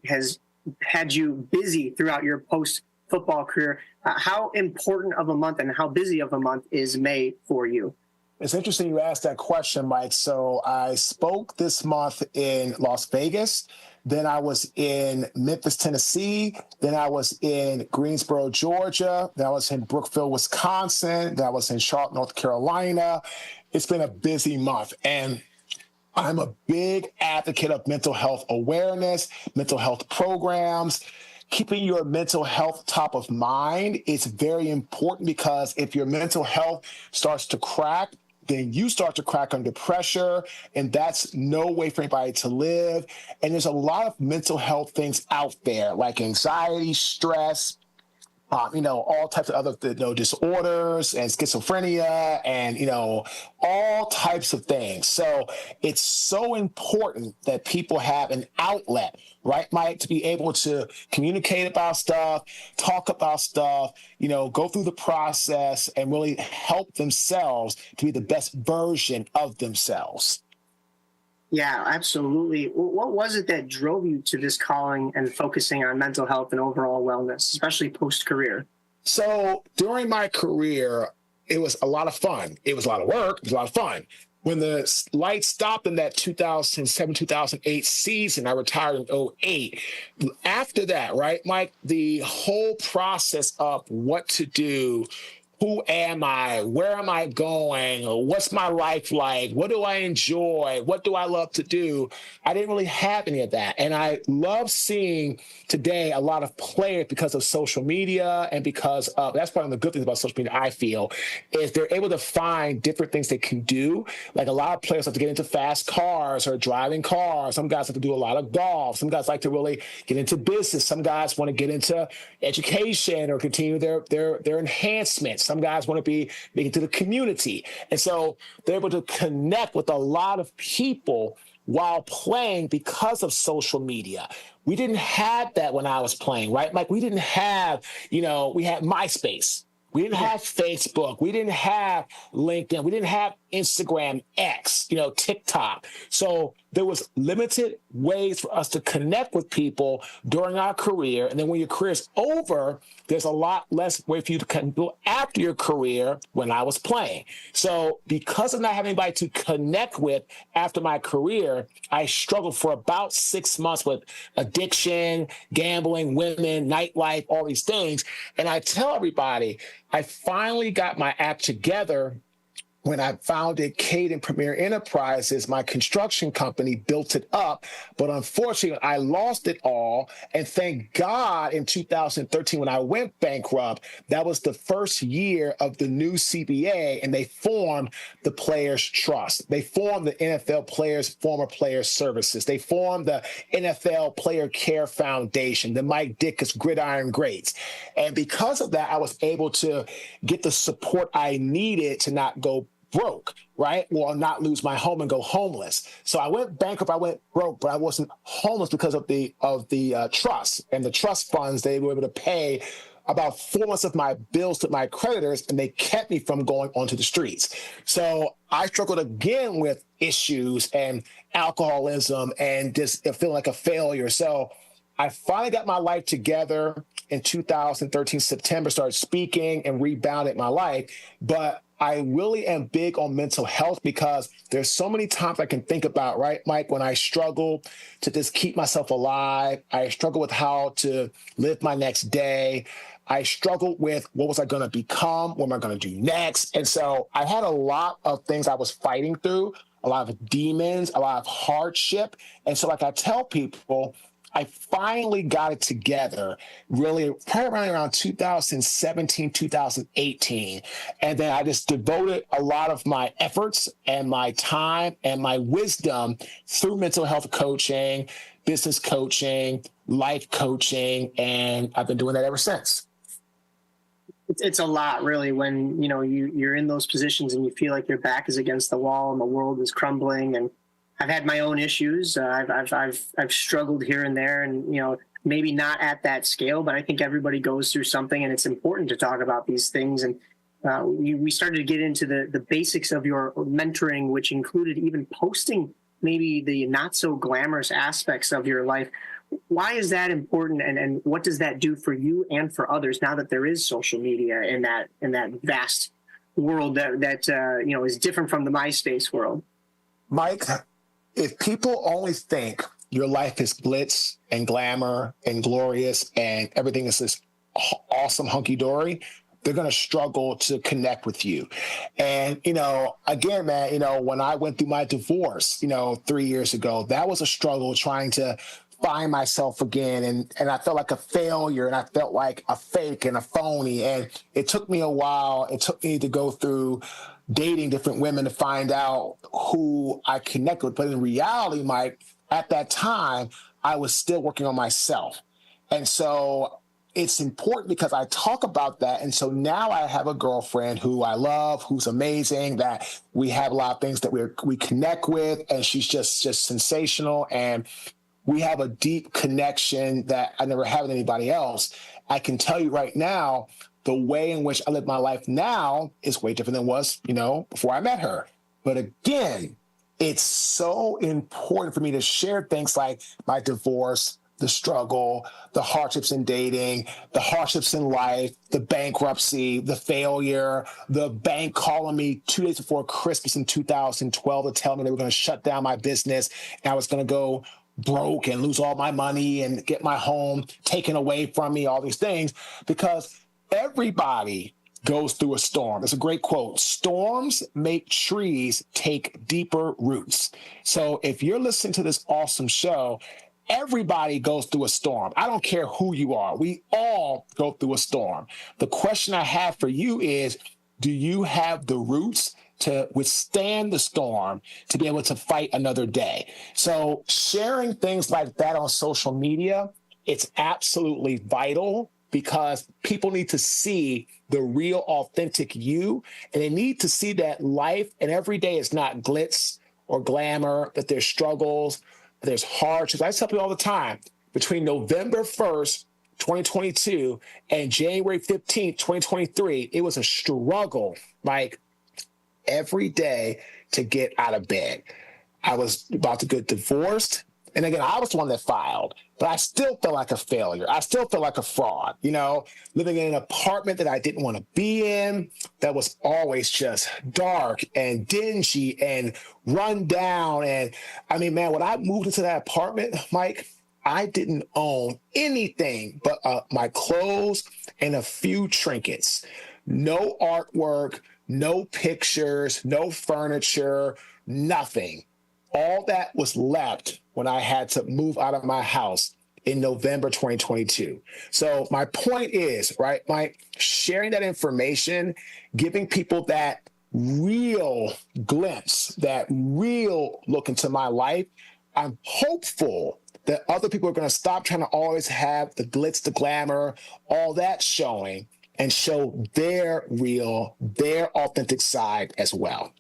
has had you busy throughout your post-football career. How important of a month and how busy of a month is May for you? It's interesting you asked that question, Mike. So I spoke this month in Las Vegas. Then I was in Memphis, Tennessee. Then I was in Greensboro, Georgia. Then I was in Brookville, Wisconsin. Then I was in Charlotte, North Carolina. It's been a busy month. And I'm a big advocate of mental health awareness, mental health programs. Keeping your mental health top of mind is very important because if your mental health starts to crack, then you start to crack under pressure, and that's no way for anybody to live. And there's a lot of mental health things out there, like anxiety, stress, all types of other disorders and schizophrenia and, all types of things. So it's so important that people have an outlet, right, Mike, to be able to communicate about stuff, talk about stuff, go through the process and really help themselves to be the best version of themselves. Yeah, absolutely. What was it that drove you to this calling and focusing on mental health and overall wellness, especially post-career? So during my career, it was a lot of fun. It was a lot of work. It was a lot of fun. When the lights stopped in that 2007, 2008 season, I retired in 2008. After that, right, Mike, the whole process of what to do, who am I? Where am I going? What's my life like? What do I enjoy? What do I love to do? I didn't really have any of that. And I love seeing today a lot of players because of social media and because of, that's one of the good things about social media, I feel, is they're able to find different things they can do. Like a lot of players like to get into fast cars or driving cars. Some guys like to do a lot of golf. Some guys like to really get into business. Some guys want to get into education or continue their enhancements. Some guys want to make it to the community. And so they're able to connect with a lot of people while playing because of social media. We didn't have that when I was playing, right? Like we didn't have, we had MySpace. We didn't have Facebook. We didn't have LinkedIn. We didn't have Instagram, X, TikTok. So there was limited ways for us to connect with people during our career. And then when your career is over, there's a lot less way for you to go after your career when I was playing. So because of not having anybody to connect with after my career, I struggled for about 6 months with addiction, gambling, women, nightlife, all these things. And I tell everybody, I finally got my act together when I founded Cade and Premier Enterprises. My construction company built it up, but unfortunately I lost it all. And thank God in 2013, when I went bankrupt, that was the first year of the new CBA, and they formed the Players Trust. They formed the NFL Former Players Services. They formed the NFL Player Care Foundation, the Mike Dickus Gridiron Greats. And because of that, I was able to get the support I needed to not go broke, right? Or not lose my home and go homeless. So I went bankrupt, I went broke, but I wasn't homeless because of the trust. And the trust funds, they were able to pay about 4 months of my bills to my creditors, and they kept me from going onto the streets. So I struggled again with issues and alcoholism and just feeling like a failure. So I finally got my life together in 2013, September, started speaking and rebounded my life. But I really am big on mental health because there's so many times I can think about, right, Mike, when I struggle to just keep myself alive. I struggle with how to live my next day. I struggled with what was I going to become? What am I going to do next? And so I had a lot of things I was fighting through, a lot of demons, a lot of hardship. And so like I tell people, I finally got it together, really, probably around 2017, 2018. And then I just devoted a lot of my efforts and my time and my wisdom through mental health coaching, business coaching, life coaching, and I've been doing that ever since. It's a lot, really, when you're in those positions and you feel like your back is against the wall and the world is crumbling. And I've had my own issues. I've struggled here and there, and maybe not at that scale, but I think everybody goes through something, and it's important to talk about these things. And we started to get into the basics of your mentoring, which included even posting maybe the not so glamorous aspects of your life. Why is that important, and what does that do for you and for others now that there is social media in that vast world that is different from the MySpace world? Mike, if people only think your life is glitz and glamour and glorious and everything is this awesome hunky-dory, they're going to struggle to connect with you. And, again, man, when I went through my divorce, 3 years ago, that was a struggle trying to find myself again. And I felt like a failure, and I felt like a fake and a phony. And it took me a while. It took me to go through dating different women to find out who I connect with. But in reality, Mike, at that time, I was still working on myself. And so it's important because I talk about that. And so now I have a girlfriend who I love, who's amazing, that we have a lot of things that we connect with, and she's just sensational. And we have a deep connection that I never had with anybody else. I can tell you right now, the way in which I live my life now is way different than it was, before I met her. But again, it's so important for me to share things like my divorce, the struggle, the hardships in dating, the hardships in life, the bankruptcy, the failure, the bank calling me 2 days before Christmas in 2012 to tell me they were going to shut down my business and I was going to go broke and lose all my money and get my home taken away from me, all these things, because everybody goes through a storm. It's a great quote. Storms make trees take deeper roots. So if you're listening to this awesome show, everybody goes through a storm. I don't care who you are. We all go through a storm. The question I have for you is, do you have the roots to withstand the storm, to be able to fight another day? So sharing things like that on social media, it's absolutely vital because people need to see the real, authentic you, and they need to see that life and every day is not glitz or glamour, that there's struggles, there's hardships. I tell people all the time, between November 1st, 2022 and January 15th, 2023, it was a struggle, like every day to get out of bed. I was about to get divorced. And again, I was the one that filed, but I still felt like a failure. I still felt like a fraud, living in an apartment that I didn't want to be in, that was always just dark and dingy and run down. And I mean, man, when I moved into that apartment, Mike, I didn't own anything but my clothes and a few trinkets. No artwork, no pictures, no furniture, nothing. All that was left when I had to move out of my house in November 2022. So my point is, right, Mike, sharing that information, giving people that real glimpse, that real look into my life, I'm hopeful that other people are going to stop trying to always have the glitz, the glamour, all that showing, and show their real, their authentic side as well.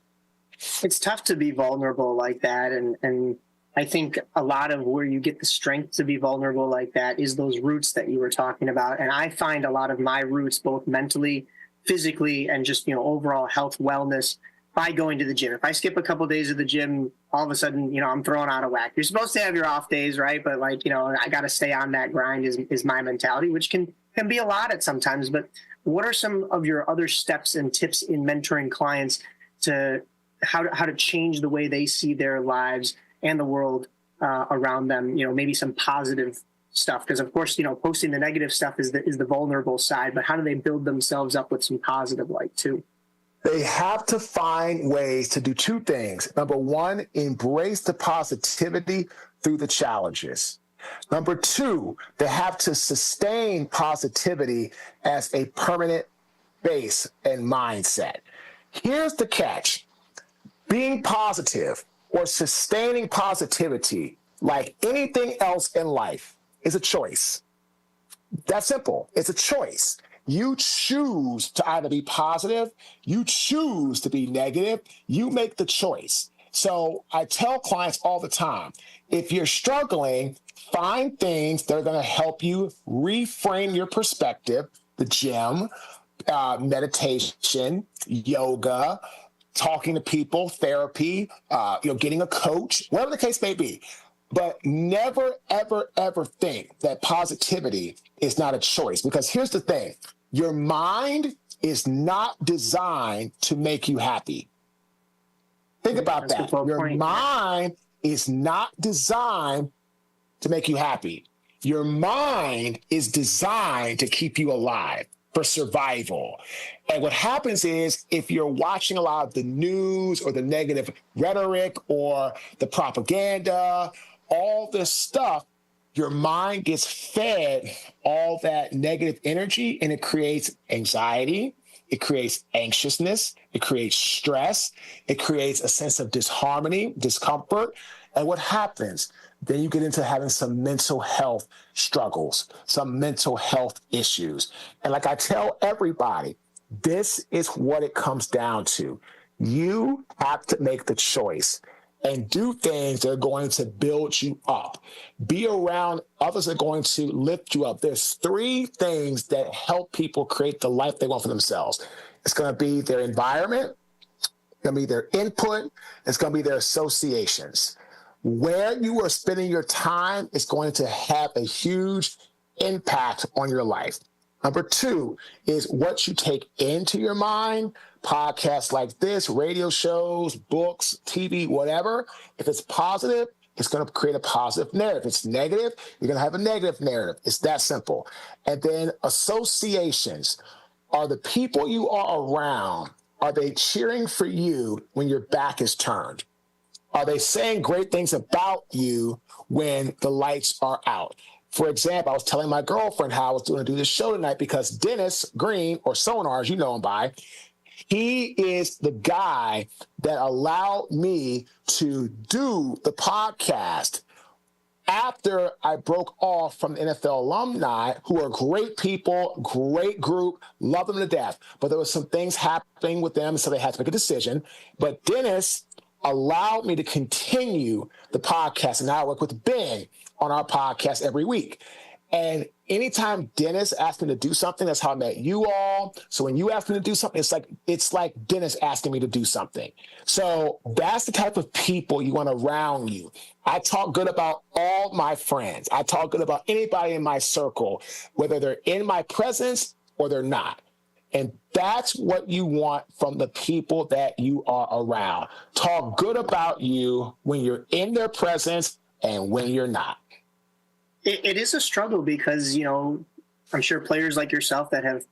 It's tough to be vulnerable like that. And I think a lot of where you get the strength to be vulnerable like that is those roots that you were talking about. And I find a lot of my roots, both mentally, physically, and just, overall health, wellness, by going to the gym. If I skip a couple of days of the gym, all of a sudden, I'm thrown out of whack. You're supposed to have your off days, right? But I got to stay on that grind is my mentality, which can be a lot at sometimes. But what are some of your other steps and tips in mentoring clients to how to change the way they see their lives and the world around them? Maybe some positive stuff, because of course, posting the negative stuff is the vulnerable side, but how do they build themselves up with some positive light too? They have to find ways to do two things. Number one, embrace the positivity through the challenges. Number two, they have to sustain positivity as a permanent base and mindset. Here's the catch. Being positive or sustaining positivity, like anything else in life, is a choice. That's simple. It's a choice. You choose to either be positive, you choose to be negative, you make the choice. So I tell clients all the time, if you're struggling, find things that are going to help you reframe your perspective, the gym, meditation, yoga, talking to people, therapy, getting a coach, whatever the case may be. But never, ever, ever think that positivity is not a choice. Because here's the thing. Your mind is not designed to make you happy. Think about that. Your mind is not designed to make you happy. Your mind is designed to keep you alive, for survival. And what happens is, if you're watching a lot of the news or the negative rhetoric or the propaganda, all this stuff, your mind gets fed all that negative energy, and it creates anxiety, it creates anxiousness, it creates stress, it creates a sense of disharmony, discomfort. And what happens? Then you get into having some mental health struggles, some mental health issues. And like I tell everybody, this is what it comes down to. You have to make the choice and do things that are going to build you up. Be around others that are going to lift you up. There's three things that help people create the life they want for themselves. It's going to be their environment, it's going to be their input, it's going to be their associations. Where you are spending your time is going to have a huge impact on your life. Number two is what you take into your mind. Podcasts like this, radio shows, books, TV, whatever. If it's positive, it's going to create a positive narrative. If it's negative, you're going to have a negative narrative. It's that simple. And then associations. Are the people you are around, are they cheering for you when your back is turned? Are they saying great things about you when the lights are out? For example, I was telling my girlfriend how I was going to do this show tonight because Dennis Green, or Sonar, as you know him by, he is the guy that allowed me to do the podcast after I broke off from the NFL alumni, who are great people, great group, love them to death, but there was some things happening with them, so they had to make a decision. But Dennis allowed me to continue the podcast, and now I work with Ben on our podcast every week. And anytime Dennis asked me to do something, that's how I met you all. So when you ask me to do something, it's like Dennis asking me to do something. So that's the type of people you want around you. I talk good about all my friends. I talk good about anybody in my circle, whether they're in my presence or they're not. And that's what you want from the people that you are around. Talk good about you when you're in their presence and when you're not. It is a struggle because, I'm sure players like yourself that have,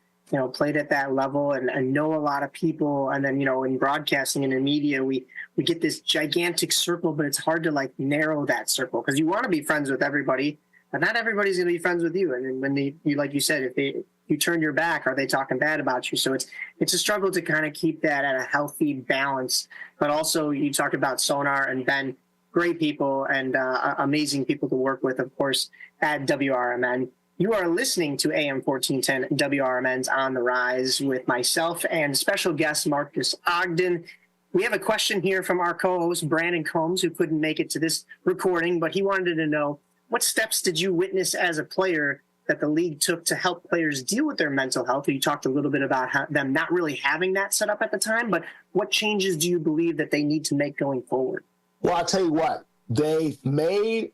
played at that level and know a lot of people. And then, in broadcasting and in media, we get this gigantic circle, but it's hard to narrow that circle because you want to be friends with everybody, but not everybody's going to be friends with you. And then when like you said, if you turn your back, are they talking bad about you? So it's a struggle to kind of keep that at a healthy balance. But also you talked about Sonar and Ben, great people and amazing people to work with, of course, at WRMN. You are listening to AM 1410 WRMN's On the Rise with myself and special guest Marques Ogden. We have a question here from our co-host Brandon Combs, who couldn't make it to this recording, but he wanted to know, what steps did you witness as a player that the league took to help players deal with their mental health? You talked a little bit about them not really having that set up at the time, but what changes do you believe that they need to make going forward? Well, I'll tell you what, they've made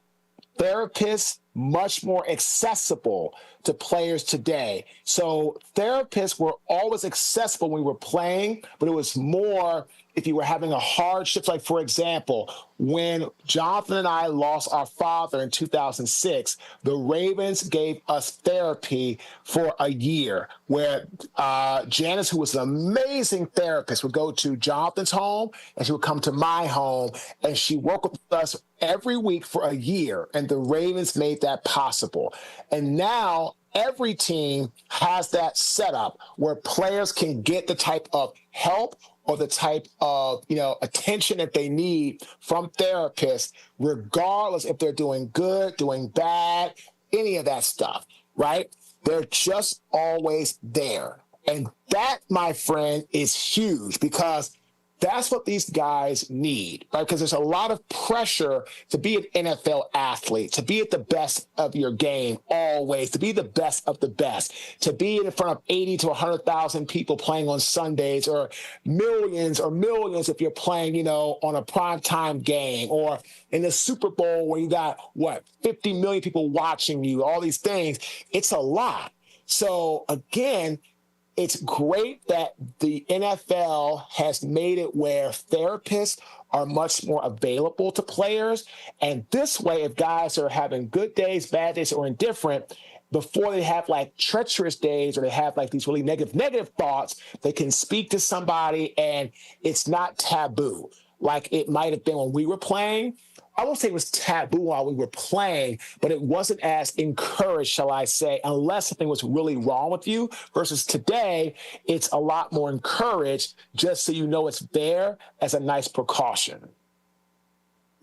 therapists much more accessible to players today. So therapists were always accessible when we were playing, but it was more if you were having a hardship. Like, for example, when Jonathan and I lost our father in 2006, the Ravens gave us therapy for a year where Janice, who was an amazing therapist, would go to Jonathan's home and she would come to my home and she worked with us every week for a year. And the Ravens made that possible. And now every team has that setup where players can get the type of help or the type of, attention that they need from therapists, regardless if they're doing good, doing bad, any of that stuff, right? They're just always there. And that, my friend, is huge because that's what these guys need, right? Because there's a lot of pressure to be an NFL athlete, to be at the best of your game always, to be the best of the best, to be in front of 80 to 100,000 people playing on Sundays, or millions if you're playing, on a primetime game, or in the Super Bowl where you got, 50 million people watching you, all these things. It's a lot. So again, it's great that the NFL has made it where therapists are much more available to players. And this way, if guys are having good days, bad days, or indifferent, before they have treacherous days or they have these really negative thoughts, they can speak to somebody and it's not taboo like it might have been when we were playing. I won't say it was taboo while we were playing, but it wasn't as encouraged, shall I say, unless something was really wrong with you, versus today, it's a lot more encouraged just so you know it's there as a nice precaution.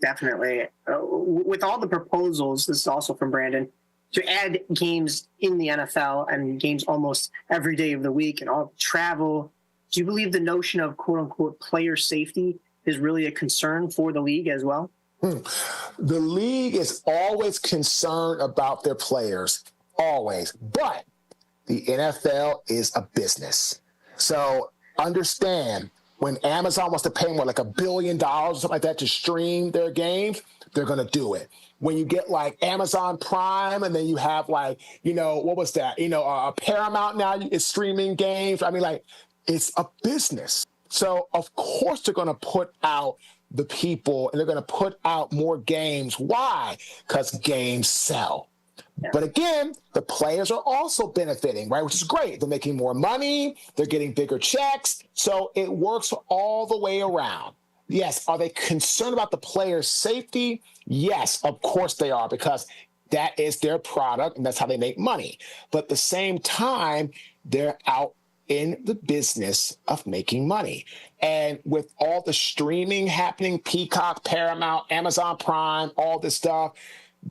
Definitely. With all the proposals, this is also from Brandon, to add games in the NFL and games almost every day of the week and all the travel, do you believe the notion of quote-unquote player safety is really a concern for the league as well? The league is always concerned about their players, always. But the NFL is a business. So understand, when Amazon wants to pay more, $1 billion or something like that to stream their games, they're going to do it. When you get Amazon Prime and then you have what was that? Paramount now is streaming games. It's a business. So of course they're going to put out the people and they're going to put out more games. Why? Because games sell. Yeah. But again, the players are also benefiting, right? Which is great. They're making more money. They're getting bigger checks. So it works all the way around. Yes. Are they concerned about the players' safety? Yes, of course they are, because that is their product and that's how they make money. But at the same time, they're out in the business of making money. And with all the streaming happening, Peacock, Paramount, Amazon Prime, all this stuff,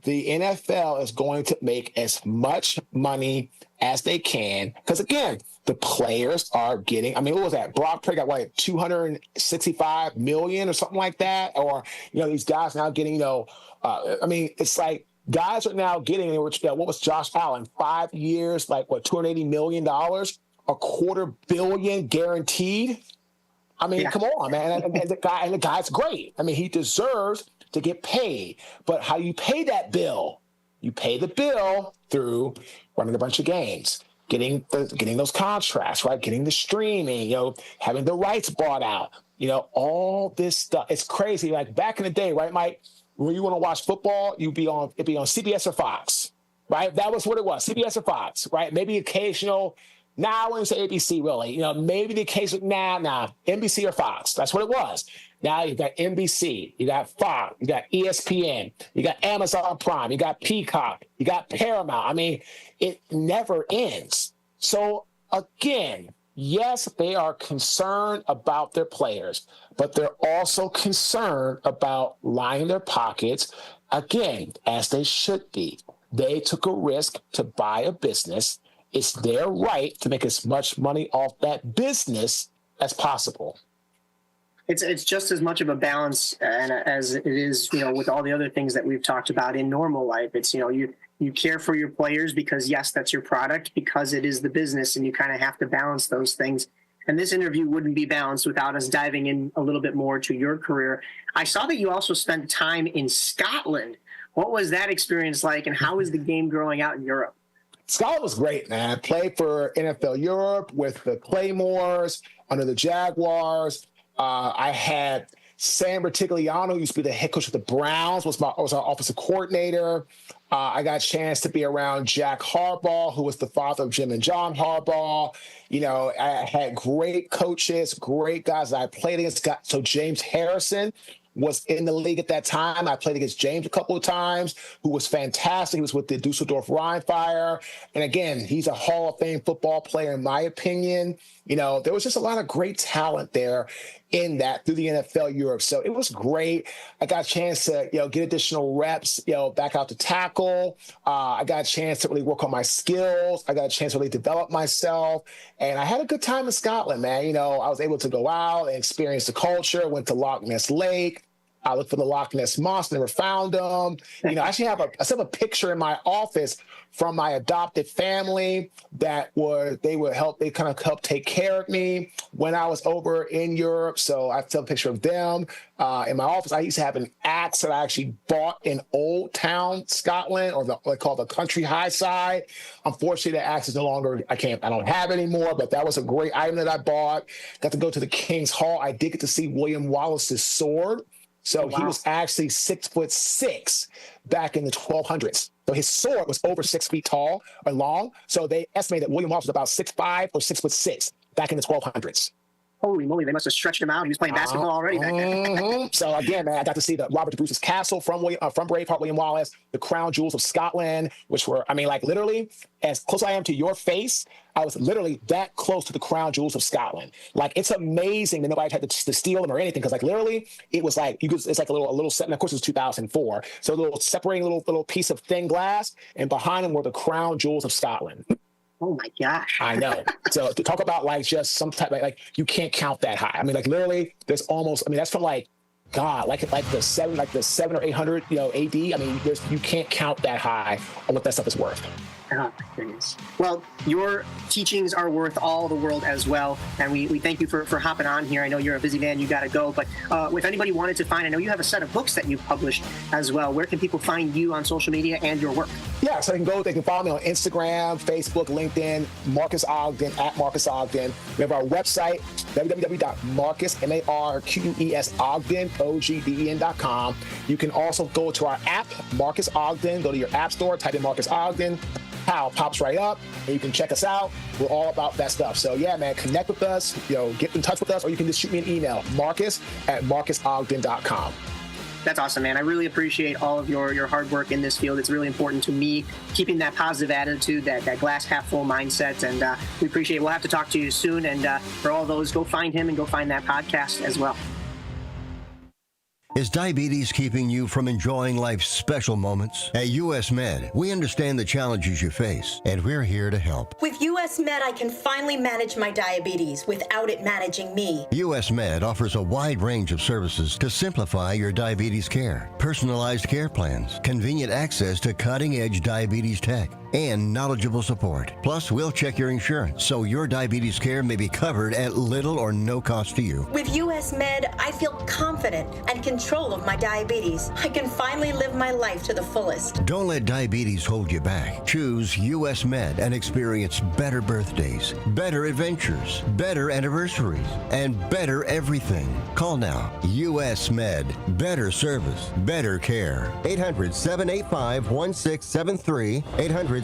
the NFL is going to make as much money as they can. Because, again, the players are getting, I mean, what was that? Brock Purdy got, what, $265 million or something like that? Or, these guys now getting, I mean, it's like guys are now getting, what was Josh Allen? 5 years, like, what, $280 million? $250 million guaranteed? I mean, come on, man. And the guy's great. I mean, he deserves to get paid. But how you pay that bill? You pay the bill through running a bunch of games, getting those contracts, right? Getting the streaming, having the rights bought out, all this stuff. It's crazy. Like back in the day, right, Mike? When you want to watch football, it'd be on CBS or Fox, right? That was what it was, CBS or Fox, right? Maybe occasional. Now I wouldn't say ABC really. Maybe the case with NBC or Fox. That's what it was. Now you got NBC, you got Fox, you got ESPN, you got Amazon Prime, you got Peacock, you got Paramount. I mean, it never ends. So again, yes, they are concerned about their players, but they're also concerned about lining their pockets, again, as they should be. They took a risk to buy a business. It's their right to make as much money off that business as possible. It's just as much of a balance as it is, with all the other things that we've talked about in normal life. It's, you care for your players because, yes, that's your product, because it is the business, and you kind of have to balance those things. And this interview wouldn't be balanced without us diving in a little bit more to your career. I saw that you also spent time in Scotland. What was that experience like, and how is the game growing out in Europe? Scotland was great, man. I played for NFL Europe with the Claymores, under the Jaguars. I had Sam Bertigliano, who used to be the head coach of the Browns, was our offensive coordinator. I got a chance to be around Jack Harbaugh, who was the father of Jim and John Harbaugh. I had great coaches, great guys that I played against. So James Harrison was in the league at that time. I played against James a couple of times, who was fantastic. He was with the Dusseldorf Rheinfire. And again, he's a Hall of Fame football player, in my opinion. There was just a lot of great talent there in that through the NFL Europe. So it was great. I got a chance to, get additional reps, back out to tackle. I got a chance to really work on my skills. I got a chance to really develop myself. And I had a good time in Scotland, man. I was able to go out and experience the culture, went to Loch Ness Lake. I looked for the Loch Ness Monster, never found them. I actually have a picture in my office from my adopted family they kind of helped take care of me when I was over in Europe. So I took a picture of them in my office. I used to have an axe that I actually bought in Old Town, Scotland, or what they call the Country High Side. Unfortunately, the axe is no longer, I don't have it anymore, but that was a great item that I bought. Got to go to the King's Hall. I did get to see William Wallace's sword. So He was actually 6'6" back in the 1200s. So his sword was over 6 feet tall or long. So they estimate that William Wallace was about 6'5" or 6'6" back in the 1200s. Holy moly, they must have stretched him out. He was playing basketball already back then. So again, man, I got to see the Robert de Bruce's castle from Braveheart, William Wallace, the crown jewels of Scotland, which were, literally as close as I am to your face, I was literally that close to the crown jewels of Scotland. Like, it's amazing that nobody had to steal them or anything, because literally it was like it's like a little set. And of course, it was 2004, so a little separating little piece of thin glass, and behind them were the crown jewels of Scotland. Oh my gosh. I know. So to talk about just some type like you can't count that high. Literally there's almost, that's from the 7 or 800, AD. You can't count that high on what that stuff is worth. Oh my goodness. Well, your teachings are worth all the world as well. And we thank you for hopping on here. I know you're a busy man, you got to go. But if anybody wanted to find, I know you have a set of books that you've published as well. Where can people find you on social media and your work? Yeah, so they can follow me on Instagram, Facebook, LinkedIn, Marques Ogden, @Marques Ogden. We have our website, www.Marques, MARQUES Ogden, OGDEN.com. You can also go to our app, Marques Ogden. Go to your app store, type in Marques Ogden. Pops right up, and you can check us out. We're all about that stuff. So yeah, man, connect with us, get in touch with us, or you can just shoot me an email, Marques@MarquesOgden.com. That's awesome, man. I really appreciate all of your hard work in this field. It's really important to me, keeping that positive attitude, that glass half full mindset, and we appreciate it. We'll have to talk to you soon, and for all those, go find him and go find that podcast as well. Is diabetes keeping you from enjoying life's special moments? At US Med, we understand the challenges you face, and we're here to help. With US Med, I can finally manage my diabetes without it managing me. US Med offers a wide range of services to simplify your diabetes care. Personalized care plans, convenient access to cutting-edge diabetes tech, and knowledgeable support. Plus, we'll check your insurance so your diabetes care may be covered at little or no cost to you. With US Med, I feel confident and control of my diabetes. I can finally live my life to the fullest. Don't let diabetes hold you back. Choose US Med and experience better birthdays, better adventures, better anniversaries, and better everything. Call now. US Med. Better service, better care. 800-785-1673. 800-785-1673.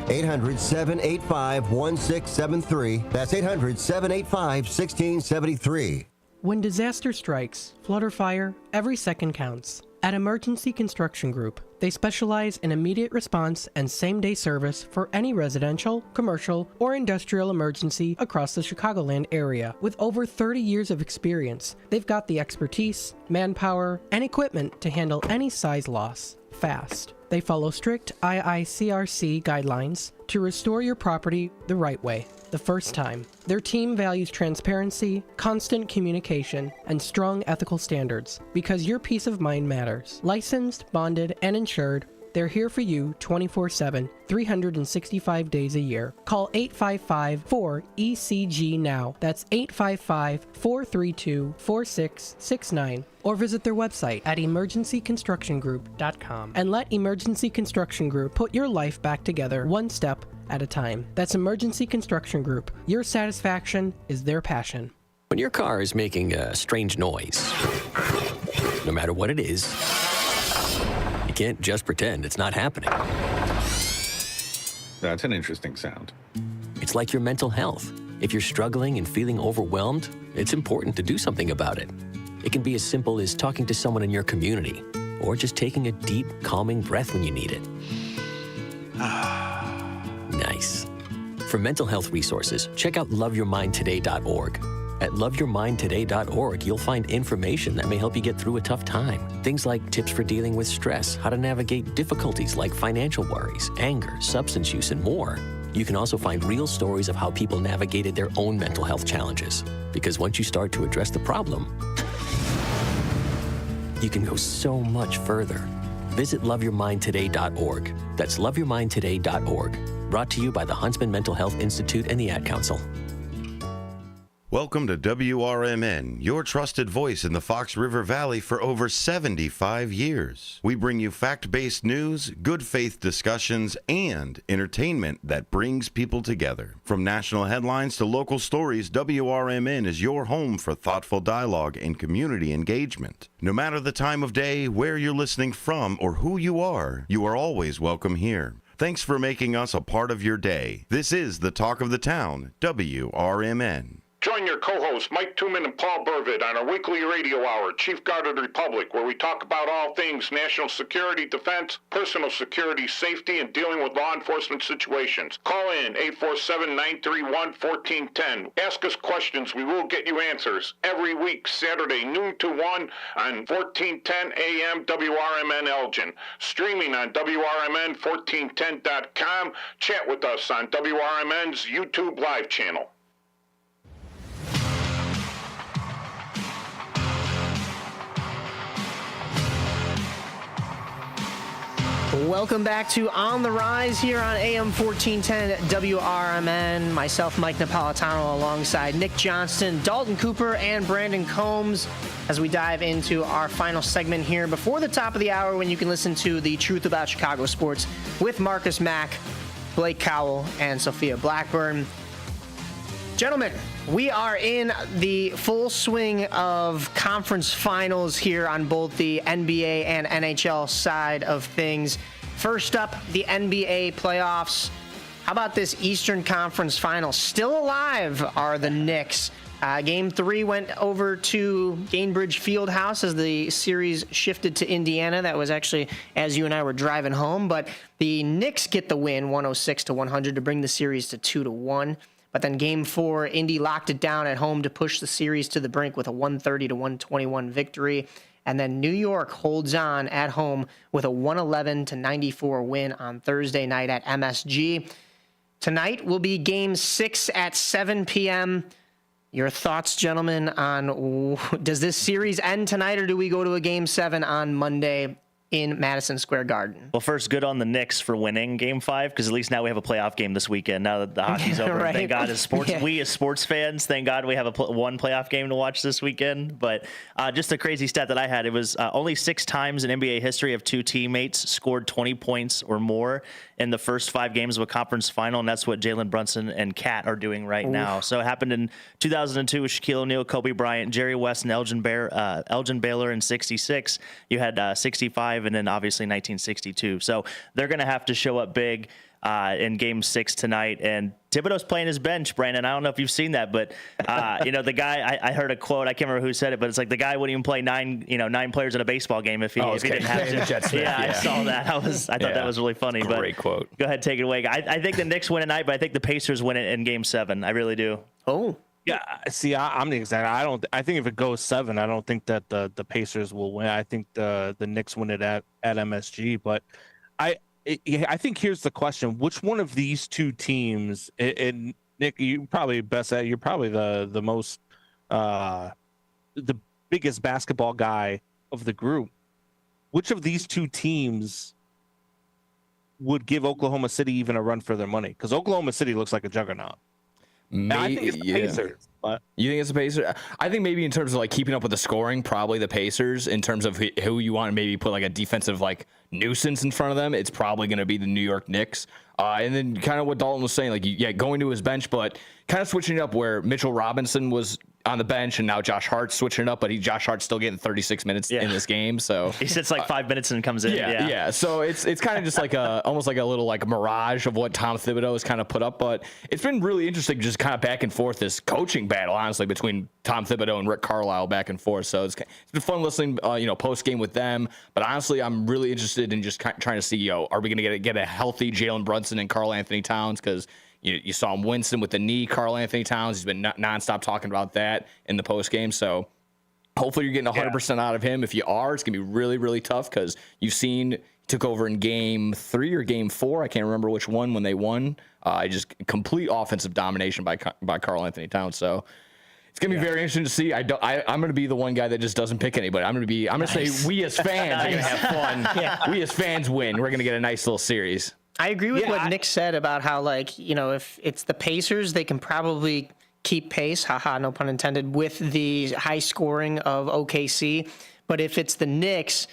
800-785-1673. That's 800-785-1673. When disaster strikes, flood or fire, every second counts. At Emergency Construction Group, they specialize in immediate response and same-day service for any residential, commercial, or industrial emergency across the Chicagoland area. With over 30 years of experience, they've got the expertise, manpower, and equipment to handle any size loss fast. They follow strict IICRC guidelines to restore your property the right way, the first time. Their team values transparency, constant communication, and strong ethical standards because your peace of mind matters. Licensed, bonded, and insured, they're here for you 24/7, 365 days a year. Call 855-4ECG now. That's 855-432-4669. Or visit their website at emergencyconstructiongroup.com. And let Emergency Construction Group put your life back together one step at a time. That's Emergency Construction Group. Your satisfaction is their passion. When your car is making a strange noise, no matter what it is, you can't just pretend it's not happening. That's an interesting sound. It's like your mental health. If you're struggling and feeling overwhelmed, it's important to do something about it. It can be as simple as talking to someone in your community, or just taking a deep, calming breath when you need it. Nice. For mental health resources, check out loveyourmindtoday.org. At loveyourmindtoday.org, you'll find information that may help you get through a tough time. Things like tips for dealing with stress, how to navigate difficulties like financial worries, anger, substance use, and more. You can also find real stories of how people navigated their own mental health challenges. Because once you start to address the problem, you can go so much further. Visit loveyourmindtoday.org. That's loveyourmindtoday.org. Brought to you by the Huntsman Mental Health Institute and the Ad Council. Welcome to WRMN, your trusted voice in the Fox River Valley for over 75 years. We bring you fact-based news, good faith discussions, and entertainment that brings people together. From national headlines to local stories, WRMN is your home for thoughtful dialogue and community engagement. No matter the time of day, where you're listening from, or who you are always welcome here. Thanks for making us a part of your day. This is the Talk of the Town, WRMN. Join your co-hosts Mike Tooman and Paul Burvitt on our weekly radio hour, Chief Guard of the Republic, where we talk about all things national security, defense, personal security, safety, and dealing with law enforcement situations. Call in 847-931-1410. Ask us questions. We will get you answers. Every week, Saturday, noon to 1 on 1410 AM WRMN Elgin. Streaming on WRMN1410.com. Chat with us on WRMN's YouTube live channel. Welcome back to On the Rise here on AM 1410 WRMN. Myself, Mike Napoletano, alongside Nick Johnston, Daulton Cooper, and Brandon Combs as we dive into our final segment here before the top of the hour, when you can listen to The Truth About Chicago Sports with Marcus Mack, Blake Cowell, and Sophia Blackburn. Gentlemen, we are in the full swing of conference finals here on both the NBA and NHL side of things. First up, the NBA playoffs. How about this Eastern Conference final? Still alive are the Knicks. Game 3 went over to Gainbridge Fieldhouse as the series shifted to Indiana. That was actually as you and I were driving home. But the Knicks get the win, 106-100, to bring the series to 2-1. But then Game 4, Indy locked it down at home to push the series to the brink with a 130-121 victory. And then New York holds on at home with a 111-94 win on Thursday night at MSG. Tonight will be Game 6 at 7 p.m. Your thoughts, gentlemen, on does this series end tonight, or do we go to a Game 7 on Monday in Madison Square Garden? Well, first, good on the Knicks for winning Game 5, because at least now we have a playoff game this weekend. Now that the hockey's over, Right. thank God, we as sports fans, thank God we have one playoff game to watch this weekend. But just a crazy stat that I had, it was only 6 times in NBA history have 2 teammates scored 20 points or more in the first 5 games of a conference final, and that's what Jalen Brunson and Kat are doing right now. So it happened in 2002 with Shaquille O'Neal, Kobe Bryant, Jerry West, and Elgin Baylor in 66. You had 65, and then obviously 1962. So they're going to have to show up big in Game 6 tonight. And Thibodeau's playing his bench, Brandon. I don't know if you've seen that, but the guy, I heard a quote, I can't remember who said it, but it's like the guy wouldn't even play 9 players in a baseball game if he didn't have to. Yeah, I saw that. I thought that was really funny. Great quote. Go ahead, take it away. I think the Knicks win tonight, but I think the Pacers win it in Game 7. I really do. Oh. Yeah, see, I'm the exact. I think if it goes 7, I don't think that the Pacers will win. I think the Knicks win it at MSG. But I think here's the question: which one of these 2 teams? And Nick, you probably best at. You're probably the most the biggest basketball guy of the group. Which of these 2 teams would give Oklahoma City even a run for their money? Because Oklahoma City looks like a juggernaut. I think it's the Pacers. But You think it's the Pacers? I think maybe in terms of like keeping up with the scoring, probably the Pacers. In terms of who you want to maybe put like a defensive like nuisance in front of them, it's probably going to be the New York Knicks. And then kind of what Daulton was saying, like going to his bench, but kind of switching it up where Mitchell Robinson was on the bench and now Josh Hart's switching it up, but Josh Hart's still getting 36 minutes in this game. So he sits like 5 minutes and comes in. Yeah. So it's kind of just like almost like a little like mirage of what Tom Thibodeau has kind of put up. But it's been really interesting, just kind of back and forth this coaching battle, honestly, between Tom Thibodeau and Rick Carlisle back and forth. So it's been fun listening, post game with them. But honestly, I'm really interested in just trying to see, are we going to get a healthy Jalen Brunson and Karl Anthony Towns? Because you saw him Winston with the knee, Karl Anthony Towns. He's been nonstop talking about that in the post game. So hopefully you're getting 100% out of him. If you are, it's going to be really, really tough because you've seen he took over in Game 3 or Game 4. I can't remember which one when they won. Just complete offensive domination by Karl Anthony Towns. So it's going to be very interesting to see. I'm going to be the one guy that just doesn't pick anybody. I'm going to say we as fans are going to have fun. We as fans win. We're going to get a nice little series. I agree with what Nick said about how, if it's the Pacers, they can probably keep pace, no pun intended, with the high scoring of OKC. But if it's the Knicks,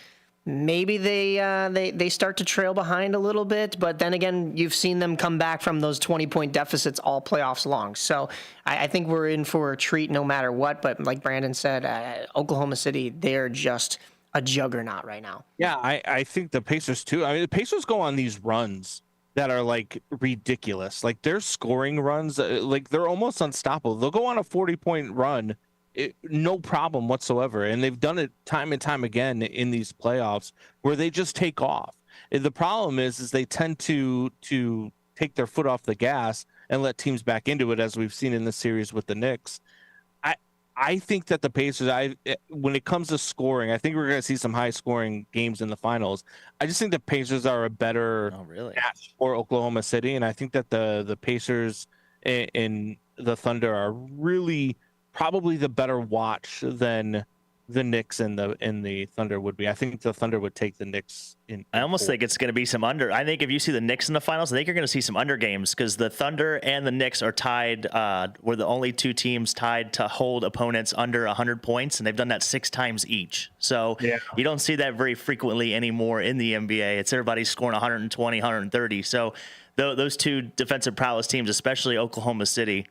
maybe they start to trail behind a little bit. But then again, you've seen them come back from those 20-point deficits all playoffs long. So I think we're in for a treat no matter what. But like Brandon said, Oklahoma City, they're just a juggernaut right now. Yeah, I think the Pacers too. I mean, the Pacers go on these runs that are like ridiculous. Like their scoring runs, like they're almost unstoppable. They'll go on a 40-point run, no problem whatsoever. And they've done it time and time again in these playoffs where they just take off. The problem is they tend to take their foot off the gas and let teams back into it, as we've seen in the series with the Knicks. I think that the Pacers, when it comes to scoring, I think we're going to see some high-scoring games in the finals. I just think the Pacers are a better match for Oklahoma City, and I think that the Pacers and the Thunder are really probably the better watch than the Knicks and the Thunder would be. I think the Thunder would take the Knicks in. I almost think it's going to be some under. I think if you see the Knicks in the finals, I think you're going to see some under games because the Thunder and the Knicks are tied. We're the only 2 teams tied to hold opponents under 100 points, and they've done that 6 times each. So you don't see that very frequently anymore in the NBA. It's everybody scoring 120, 130. So those 2 defensive prowess teams, especially Oklahoma City.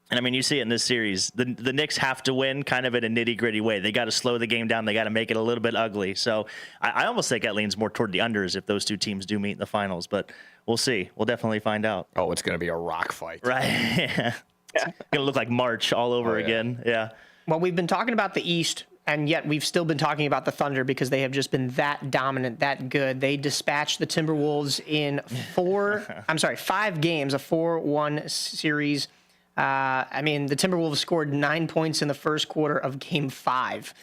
And I mean, you see it in this series. The Knicks have to win kind of in a nitty-gritty way. They got to slow the game down. They got to make it a little bit ugly. So I almost think that leans more toward the unders if those 2 teams do meet in the finals. But we'll see. We'll definitely find out. Oh, it's going to be a rock fight. Right. It's going to look like March all over again. Yeah. Well, we've been talking about the East, and yet we've still been talking about the Thunder because they have just been that dominant, that good. They dispatched the Timberwolves in 5 games, a 4-1 series. I mean, the Timberwolves scored 9 points in the first quarter of Game 5.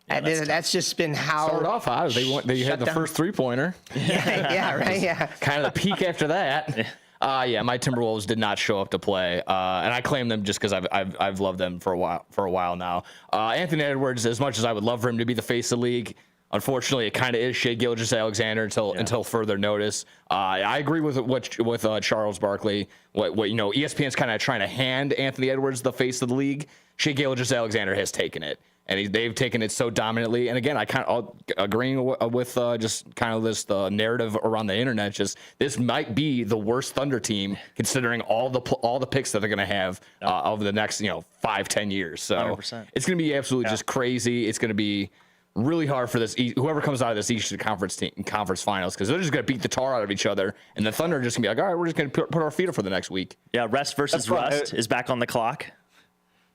Yeah, that's just been how started off hot. They had the first 3-pointer. Yeah, right. Yeah, kind of the peak after that. My Timberwolves did not show up to play, and I claim them just because I've loved them for a while now. Anthony Edwards, as much as I would love for him to be the face of the league, unfortunately, it kind of is Shai Gilgeous-Alexander until further notice. I agree with Charles Barkley. What ESPN's kind of trying to hand Anthony Edwards the face of the league. Shai Gilgeous-Alexander has taken it. And they've taken it so dominantly. And again, I kind of agreeing with just kind of this narrative around the internet. Just this might be the worst Thunder team considering all the picks that they're going to have over the next 5-10 years. So 100%. It's going to be absolutely just crazy. It's going to be really hard for this whoever comes out of this Eastern Conference Finals, because they're just going to beat the tar out of each other, and the Thunder are just going to be like, all right, we're just going to put our feet up for the next week. Yeah, rest versus rust is back on the clock.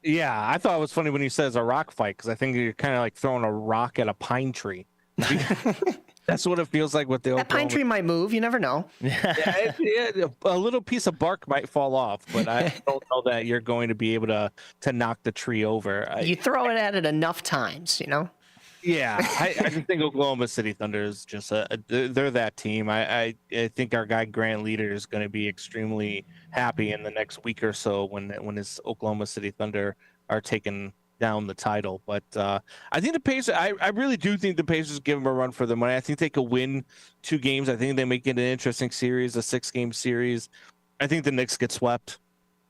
Yeah, I thought it was funny when you said it's a rock fight, because I think you're kind of like throwing a rock at a pine tree. That's what it feels like with the That pine tree might move. You never know. Yeah, a little piece of bark might fall off, but I don't know that you're going to be able to knock the tree over. You throw it at it enough times, Yeah, I just think Oklahoma City Thunder is just they're that team. I think our guy Grant Leader is going to be extremely happy in the next week or so when his Oklahoma City Thunder are taking down the title. But I think the Pacers, I really do think the Pacers give them a run for their money. I think they could win 2 games. I think they make it an interesting series, a 6-game series. I think the Knicks get swept.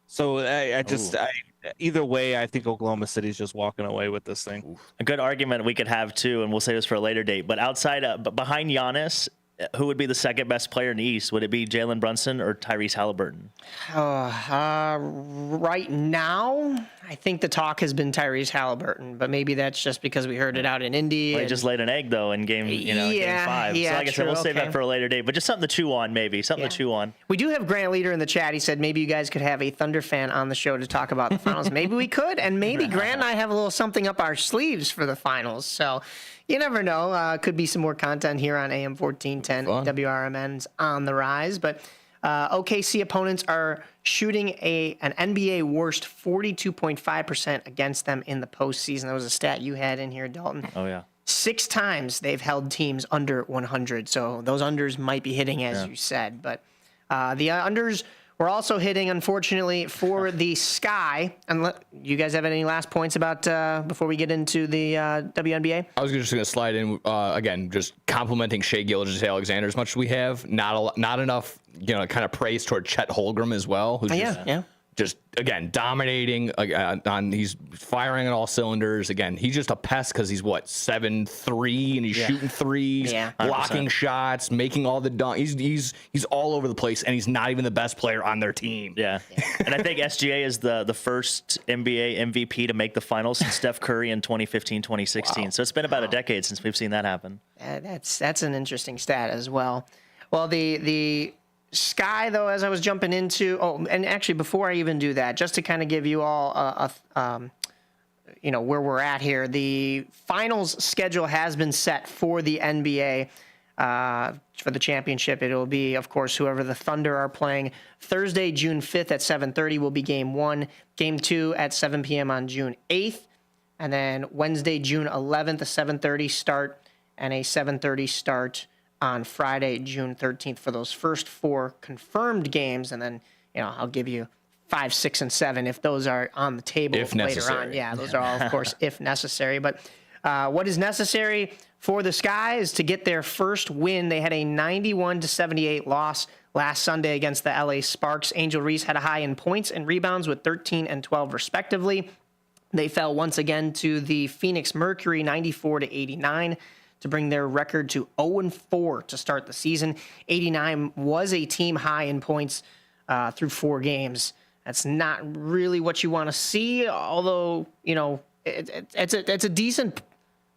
So either way, I think Oklahoma City's just walking away with this thing. A good argument we could have too, and we'll say this for a later date, but behind Giannis, who would be the second best player in the East? Would it be Jalen Brunson or Tyrese Halliburton? Right now, I think the talk has been Tyrese Halliburton, but maybe that's just because we heard it out in Indy. Well, he just laid an egg though in game 5. Yeah, so like I said, we'll save that for a later date, but just something to chew on, maybe something to chew on. We do have Grant Leader in the chat. He said maybe you guys could have a Thunder fan on the show to talk about the finals. Maybe we could, and maybe Grant and I have a little something up our sleeves for the finals. So you never know. Could be some more content here on AM 1410. WRMN's on the rise, but OKC opponents are shooting an NBA worst 42.5% against them in the postseason. That was a stat you had in here, Daulton. Oh, yeah. 6 times they've held teams under 100. So those unders might be hitting, as you said. But the unders were also hitting, unfortunately, for the Sky. And you guys have any last points about before we get into the WNBA? I was just going to slide in, again, just complimenting Shai Gilgeous-Alexander as much as we have. Not enough, kind of praise toward Chet Holmgren as well. Who's just again dominating. He's firing on all cylinders. Again, he's just a pest because he's 7'3" and he's shooting threes, blocking shots, making all the dunks. He's all over the place, and he's not even the best player on their team. Yeah, and I think SGA is the first NBA MVP to make the finals since Steph Curry in 2015, 2016. Wow. So it's been about a decade since we've seen that happen. That's an interesting stat as well. Well, the Sky, though, as I was jumping into, and actually before I even do that, just to kind of give you all where we're at here, the finals schedule has been set for the NBA for the championship. It will be, of course, whoever the Thunder are playing. Thursday, June 5th at 7:30 will be Game 1. Game 2 at 7 p.m. on June 8th. And then Wednesday, June 11th, a 7:30 start and a 7:30 start on Friday, June 13th for those first 4 confirmed games. And then, I'll give you 5, 6, and 7 if those are on the table later on. Yeah, those are all, of course, if necessary. But what is necessary for the Sky is to get their first win. They had a 91-78 loss last Sunday against the LA Sparks. Angel Reese had a high in points and rebounds with 13 and 12 respectively. They fell once again to the Phoenix Mercury 94-89. to bring their record to 0-4 to start the season. 89 was a team high in points through 4 games. That's not really what you want to see, although, it's a decent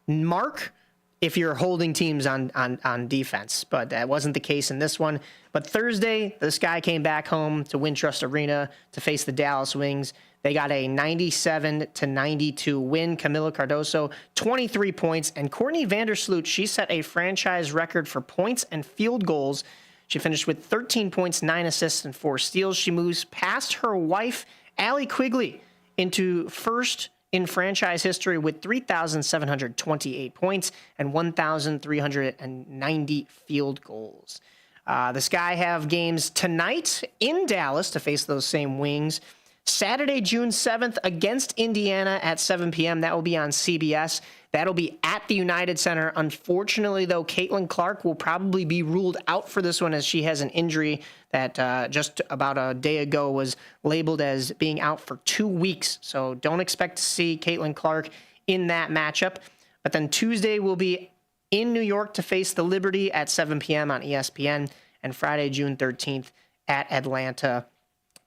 mark if you're holding teams on defense. But that wasn't the case in this one. But Thursday, the Sky came back home to Wintrust Arena to face the Dallas Wings. They got a 97-92 win. Camila Cardoso, 23 points. And Courtney Vandersloot, she set a franchise record for points and field goals. She finished with 13 points, 9 assists, and 4 steals. She moves past her wife Allie Quigley into first in franchise history with 3,728 points and 1,390 field goals. The Sky have games tonight in Dallas to face those same Wings. Saturday, June 7th against Indiana at 7 p.m. That will be on CBS. That'll be at the United Center. Unfortunately, though, Caitlin Clark will probably be ruled out for this one as she has an injury that just about a day ago was labeled as being out for 2 weeks. So don't expect to see Caitlin Clark in that matchup. But then Tuesday will be in New York to face the Liberty at 7 p.m. on ESPN, and Friday, June 13th at Atlanta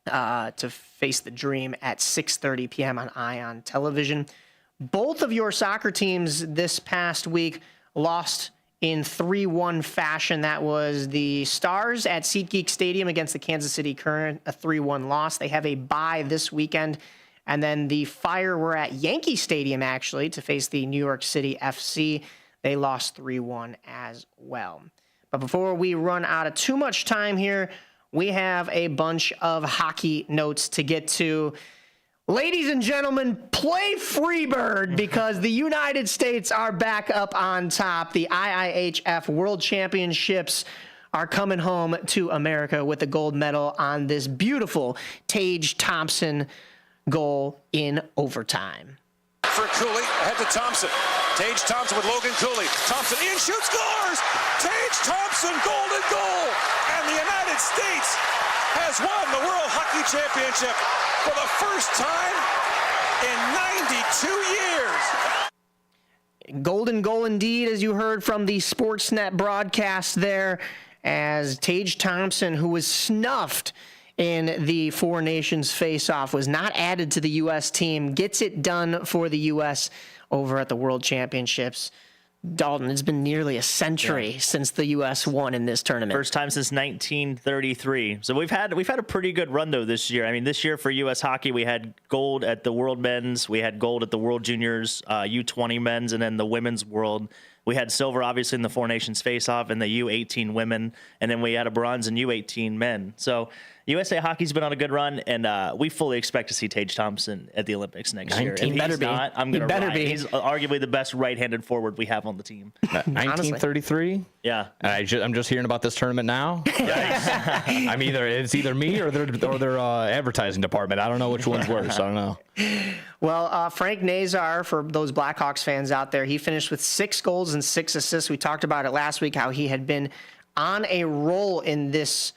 to face the Dream at 6:30 p.m. on Ion Television. Both of your soccer teams this past week lost in 3-1 fashion. That was the Stars at SeatGeek Stadium against the Kansas City Current, a 3-1 loss. They have a bye this weekend. And then the Fire were at Yankee Stadium, actually, to face the New York City FC. They lost 3-1 as well. But before we run out of too much time here, we have a bunch of hockey notes to get to. Ladies and gentlemen, play Freebird because the United States are back up on top. The IIHF World Championships are coming home to America with a gold medal on this beautiful Tage Thompson goal in overtime. For Cooley, ahead to Thompson. Tage Thompson with Logan Cooley. Thompson in, shoots, scores! Tage Thompson, golden goal! And the United States has won the World Hockey Championship for the first time in 92 years. Golden goal indeed, as you heard from the Sportsnet broadcast there, as Tage Thompson, who was snuffed in the Four Nations face-off, was not added to the U.S. team, gets it done for the U.S. over at the World Championships. Daulton, it's been nearly a century since the U.S. won in this tournament. First time since 1933. So we've had a pretty good run, though, this year. I mean, this year for U.S. hockey, we had gold at the World Men's, we had gold at the World Juniors, U20 Men's, and then the Women's World. We had silver, obviously, in the Four Nations face-off and the U18 women, and then we had a bronze in U18 men. So USA Hockey's been on a good run, and we fully expect to see Tage Thompson at the Olympics next year. If he's not, I'm going to ride. He's arguably the best right-handed forward we have on the team. 1933? Yeah. I'm just hearing about this tournament now. It's either me or their advertising department. I don't know which one's worse. I don't know. Well, Frank Nazar, for those Blackhawks fans out there, he finished with 6 goals and 6 assists. We talked about it last week, how he had been on a roll in this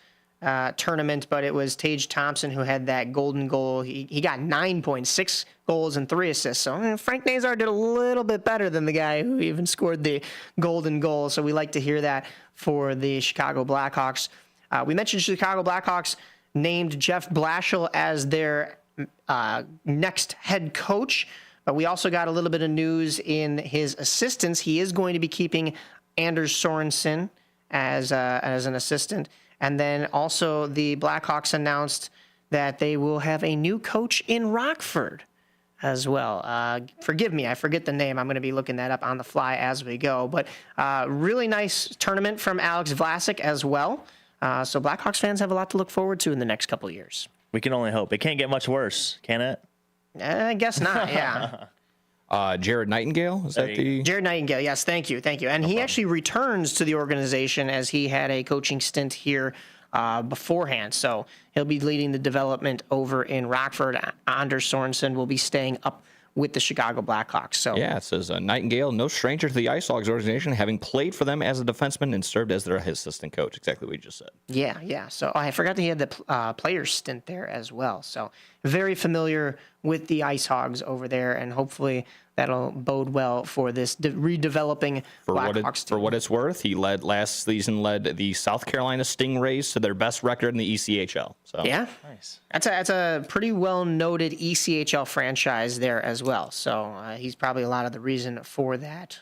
tournament, but it was Tage Thompson who had that golden goal. He got 9 points, 6 goals and 3 assists. So Frank Nazar did a little bit better than the guy who even scored the golden goal. So we like to hear that for the Chicago Blackhawks. We mentioned Chicago Blackhawks named Jeff Blashill as their next head coach, but we also got a little bit of news in his assistants. He is going to be keeping Anders Sorensen as an assistant. And then also the Blackhawks announced that they will have a new coach in Rockford as well. Forgive me, I forget the name. I'm going to be looking that up on the fly as we go. But really nice tournament from Alex Vlasic as well. So Blackhawks fans have a lot to look forward to in the next couple of years. We can only hope. It can't get much worse, can it? I guess not, yeah. Jared Nightingale? Is that the... Jared Nightingale, yes, thank you. And he actually returns to the organization as he had a coaching stint here beforehand. So he'll be leading the development over in Rockford. Anders Sorensen will be staying up with the Chicago Blackhawks. So yeah, it says Nightingale, no stranger to the Ice Hogs organization, having played for them as a defenseman and served as their assistant coach. Exactly what you just said. Yeah. So I forgot that he had the player stint there as well. So very familiar with the Ice Hogs over there, and hopefully that'll bode well for this redeveloping Blackhawks team. For what it's worth, he last season led the South Carolina Stingrays to their best record in the ECHL. So yeah, nice. That's a pretty well noted ECHL franchise there as well. So he's probably a lot of the reason for that.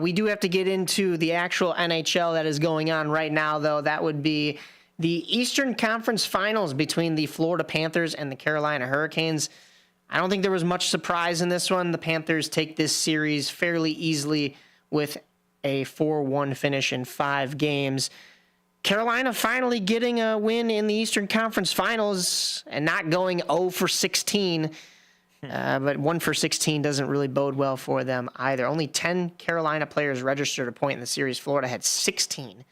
We do have to get into the actual NHL that is going on right now, though. That would be the Eastern Conference Finals between the Florida Panthers and the Carolina Hurricanes. I don't think there was much surprise in this one. The Panthers take this series fairly easily with a 4-1 finish in 5 games. Carolina finally getting a win in the Eastern Conference Finals and not going 0 for 16. But 1 for 16 doesn't really bode well for them either. Only 10 Carolina players registered a point in the series. Florida had 16.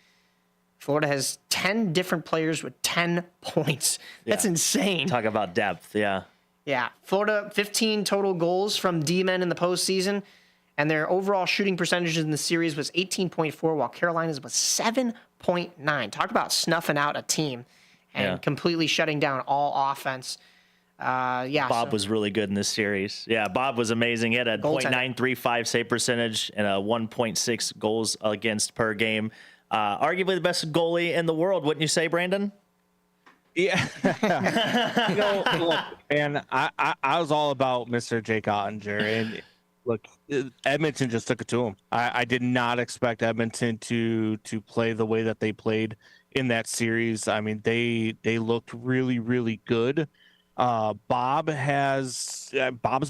Florida has 10 different players with 10 points. That's insane. Talk about depth, yeah. Yeah. Florida, 15 total goals from D-men in the postseason, and their overall shooting percentages in the series was 18.4, while Carolina's was 7.9. Talk about snuffing out a team and completely shutting down all offense. Bob was really good in this series. Yeah, Bob was amazing. He had a .935 save percentage and a 1.6 goals against per game. Arguably the best goalie in the world, wouldn't you say, Brandon? Yeah. Look, man, I was all about Mr. Jake Ottinger, and look, Edmonton just took it to him. I did not expect Edmonton to play the way that they played in that series. I mean, they looked really, really good. Bob's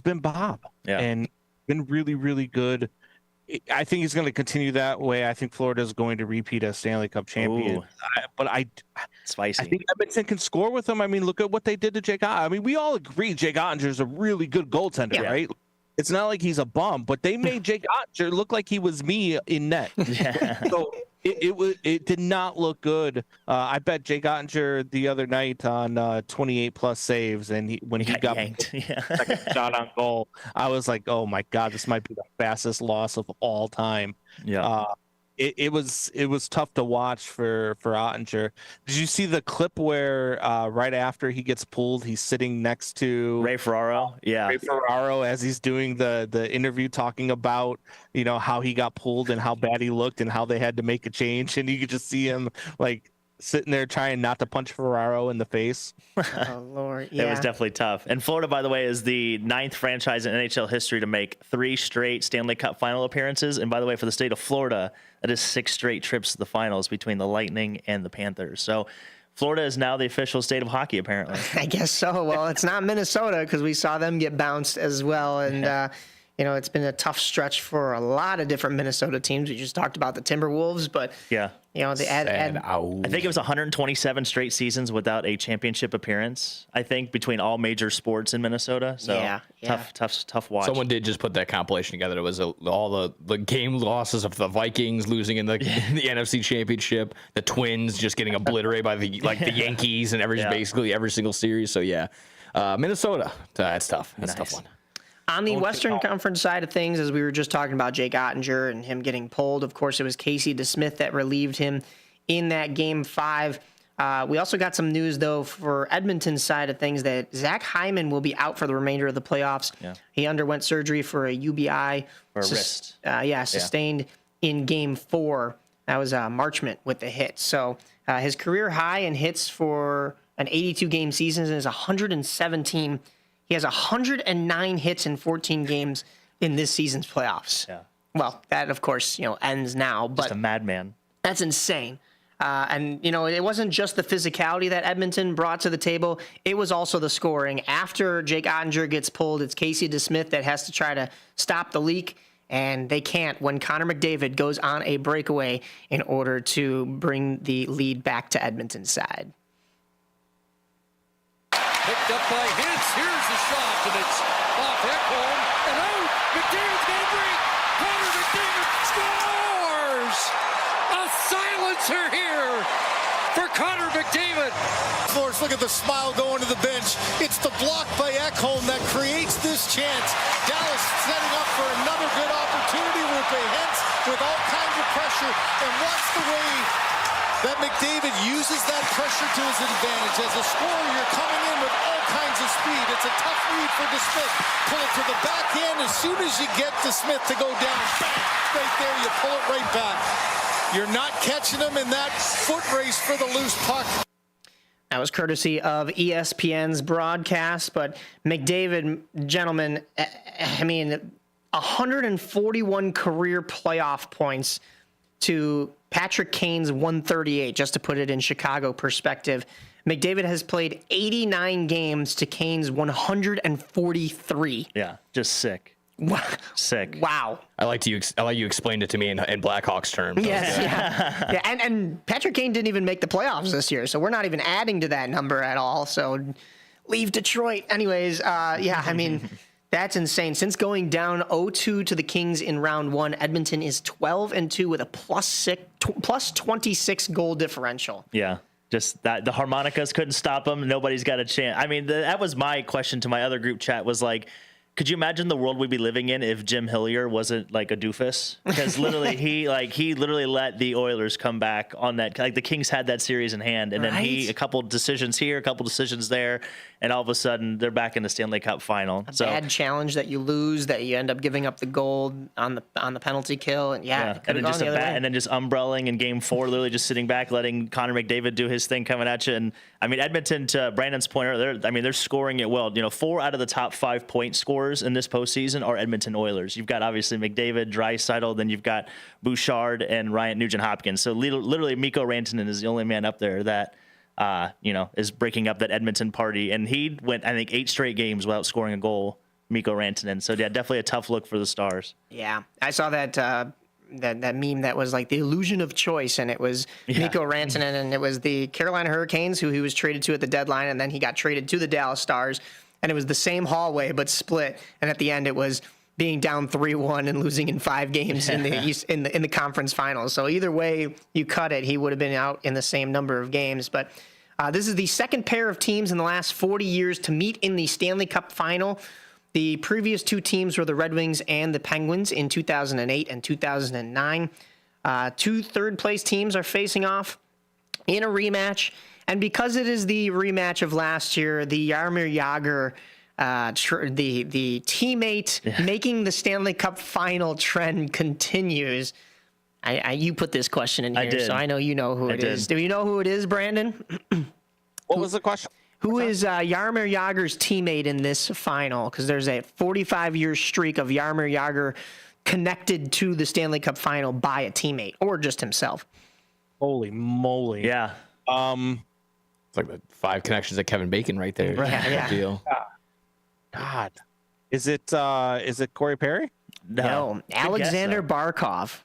been Bob, and been really, really good. I think he's going to continue that way. I think Florida is going to repeat as Stanley Cup champion. Spicy. I think Edmonton can score with him. I mean, look at what they did to Jake Ottinger. I mean, we all agree Jake Ottinger is a really good goaltender, right? It's not like he's a bum, but they made Jake Ottinger look like he was me in net. So it did not look good. I bet Jake Ottinger the other night on 28 plus saves, and when he got second shot on goal, I was like, oh my God, this might be the fastest loss of all time. It was tough to watch for Ottinger. Did you see the clip where right after he gets pulled, he's sitting next to Ray Ferraro? Ray Ferraro as he's doing the interview, talking about how he got pulled and how bad he looked and how they had to make a change, and you could just see him like sitting there trying not to punch Ferraro in the face. Oh, Lord. Yeah. It was definitely tough. And Florida, by the way, is the 9th franchise in NHL history to make 3 straight Stanley Cup final appearances. And by the way, for the state of Florida, that is 6 straight trips to the finals between the Lightning and the Panthers. So Florida is now the official state of hockey, apparently. I guess so. Well, it's not Minnesota because we saw them get bounced as well. And, it's been a tough stretch for a lot of different Minnesota teams. We just talked about the Timberwolves, but they add I think it was 127 straight seasons without a championship appearance, I think, between all major sports in Minnesota. So tough watch. Someone did just put that compilation together. It was all the game losses of the Vikings losing in the NFC Championship, the Twins just getting obliterated by the Yankees and basically every single series. So Minnesota, that's tough. That's a tough one. On the Western Conference side of things, as we were just talking about Jake Ottinger and him getting pulled, of course, it was Casey DeSmith that relieved him in that Game 5. We also got some news, though, for Edmonton's side of things that Zach Hyman will be out for the remainder of the playoffs. He underwent surgery for a UBI. Or a wrist. Sustained in Game 4. That was Marchment with the hit. So his career high in hits for an 82-game season is 117. He has 109 hits in 14 games in this season's playoffs. Well, that, of course, ends now. But just a madman. That's insane. And it wasn't just the physicality that Edmonton brought to the table. It was also the scoring. After Jake Ottinger gets pulled, it's Casey DeSmith that has to try to stop the leak. And they can't when Connor McDavid goes on a breakaway in order to bring the lead back to Edmonton's side. Picked up by Hintz. Here's the shot, and it's off Ekholm and out. McDavid's going to break. Connor McDavid scores! A silencer here for Connor McDavid. Force, look at the smile going to the bench. It's the block by Ekholm that creates this chance. Dallas setting up for another good opportunity with Hintz with all kinds of pressure. And watch the way that McDavid uses that pressure to his advantage. As a scorer, you're coming in with all kinds of speed. It's a tough read for DeSmith. Pull it to the back end. As soon as you get DeSmith to go down, bang, right there, you pull it right back. You're not catching him in that foot race for the loose puck. That was courtesy of ESPN's broadcast, but McDavid, gentlemen, 141 career playoff points to Patrick Kane's 138, just to put it in Chicago perspective. McDavid has played 89 games to Kane's 143. Yeah, just sick. Sick. Wow. I like you explained it to me in Blackhawks terms. Yes, yeah. And Patrick Kane didn't even make the playoffs this year, so we're not even adding to that number at all. So leave Detroit. Anyways, I mean, that's insane. Since going down 0-2 to the Kings in round 1, Edmonton is 12-2 with a plus 26 goal differential. Yeah. Just that the harmonicas couldn't stop them. Nobody's got a chance. I mean, that was my question to my other group chat was like, could you imagine the world we'd be living in if Jim Hillier wasn't like a doofus? Because literally he literally let the Oilers come back on that. Like the Kings had that series in hand, and then a couple decisions here, a couple decisions there, and all of a sudden they're back in the Stanley Cup final. A bad challenge that you lose, that you end up giving up the goal on the penalty kill, and and then just and then just umbrelling in Game 4, literally just sitting back, letting Connor McDavid do his thing coming at you. And I mean, Edmonton, to Brandon's point earlier, they're scoring it well. 4 out of the top 5 point scorers in this postseason are Edmonton Oilers. You've got obviously McDavid, Draisaitl, then you've got Bouchard and Ryan Nugent-Hopkins. So literally Mikko Rantanen is the only man up there that is breaking up that Edmonton party. And he went, I think, 8 straight games without scoring a goal, Mikko Rantanen. So, yeah, definitely a tough look for the Stars. Yeah, I saw that that meme that was like the illusion of choice, and it was Mikko Rantanen, and it was the Carolina Hurricanes, who he was traded to at the deadline, and then he got traded to the Dallas Stars. And it was the same hallway, but split. And at the end, it was being down 3-1 and losing in 5 games in the East, in the conference finals. So either way you cut it, he would have been out in the same number of games. But this is the second pair of teams in the last 40 years to meet in the Stanley Cup final. The previous 2 teams were the Red Wings and the Penguins in 2008 and 2009. 2 third-place teams are facing off in a rematch. And because it is the rematch of last year, the Jaromir Jagr, the teammate making the Stanley Cup final trend continues. You put this question in here, so I know you know who it is. Do you know who it is, Brandon? What was the question? Who is Jaromir Jagr's teammate in this final? Because there's a 45-year streak of Jaromir Jagr connected to the Stanley Cup final by a teammate or just himself. Holy moly! Yeah. It's like the 5 connections of Kevin Bacon right there. Right, yeah. Deal. God. Is it Corey Perry? No. Alexander Barkov.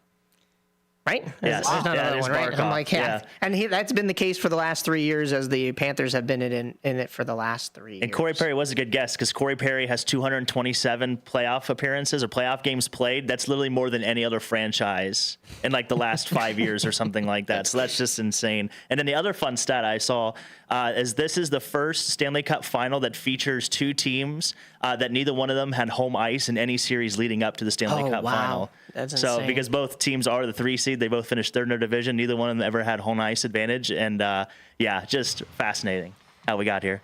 Right? Yes. There's another one, right? Barkov. I'm like, And that's been the case for the last 3 years, as the Panthers have been in it for the last 3 years. And Corey Perry was a good guess, because Corey Perry has 227 playoff appearances or playoff games played. That's literally more than any other franchise in like the last 5 years or something like that. So that's just insane. And then the other fun stat I saw is this is the first Stanley Cup final that features 2 teams that neither one of them had home ice in any series leading up to the Stanley Cup final. That's insane. So because both teams are the 3 seed, they both finished 3rd in their division. Neither one of them ever had home ice advantage. And just fascinating how we got here.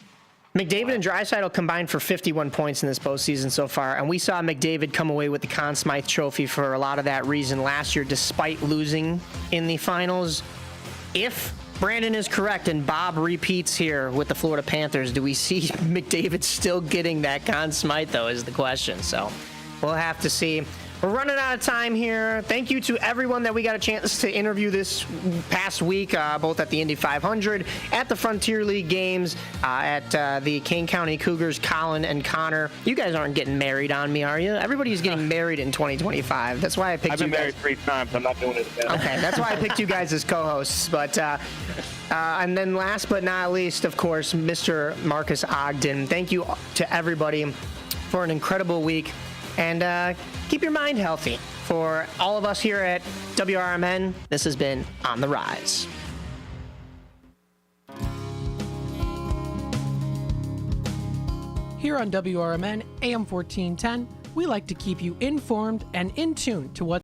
McDavid and Draisaitl combined for 51 points in this postseason so far, and we saw McDavid come away with the Conn Smythe Trophy for a lot of that reason last year, despite losing in the finals. If Brandon is correct and Bob repeats here with the Florida Panthers, do we see McDavid still getting that Conn Smythe, though, is the question. So we'll have to see. We're running out of time here. Thank you to everyone that we got a chance to interview this past week, both at the Indy 500, at the Frontier League games, at the Kane County Cougars, Colin and Conor. You guys aren't getting married on me, are you? Everybody's getting married in 2025. That's why I picked you guys. I've been married 3 times. I'm not doing it again. Okay, that's why I picked you guys as co-hosts. But and then last but not least, of course, Mr. Marques Ogden. Thank you to everybody for an incredible week. And keep your mind healthy. For all of us here at WRMN, this has been On the Rise. Here on WRMN AM 1410, we like to keep you informed and in tune to what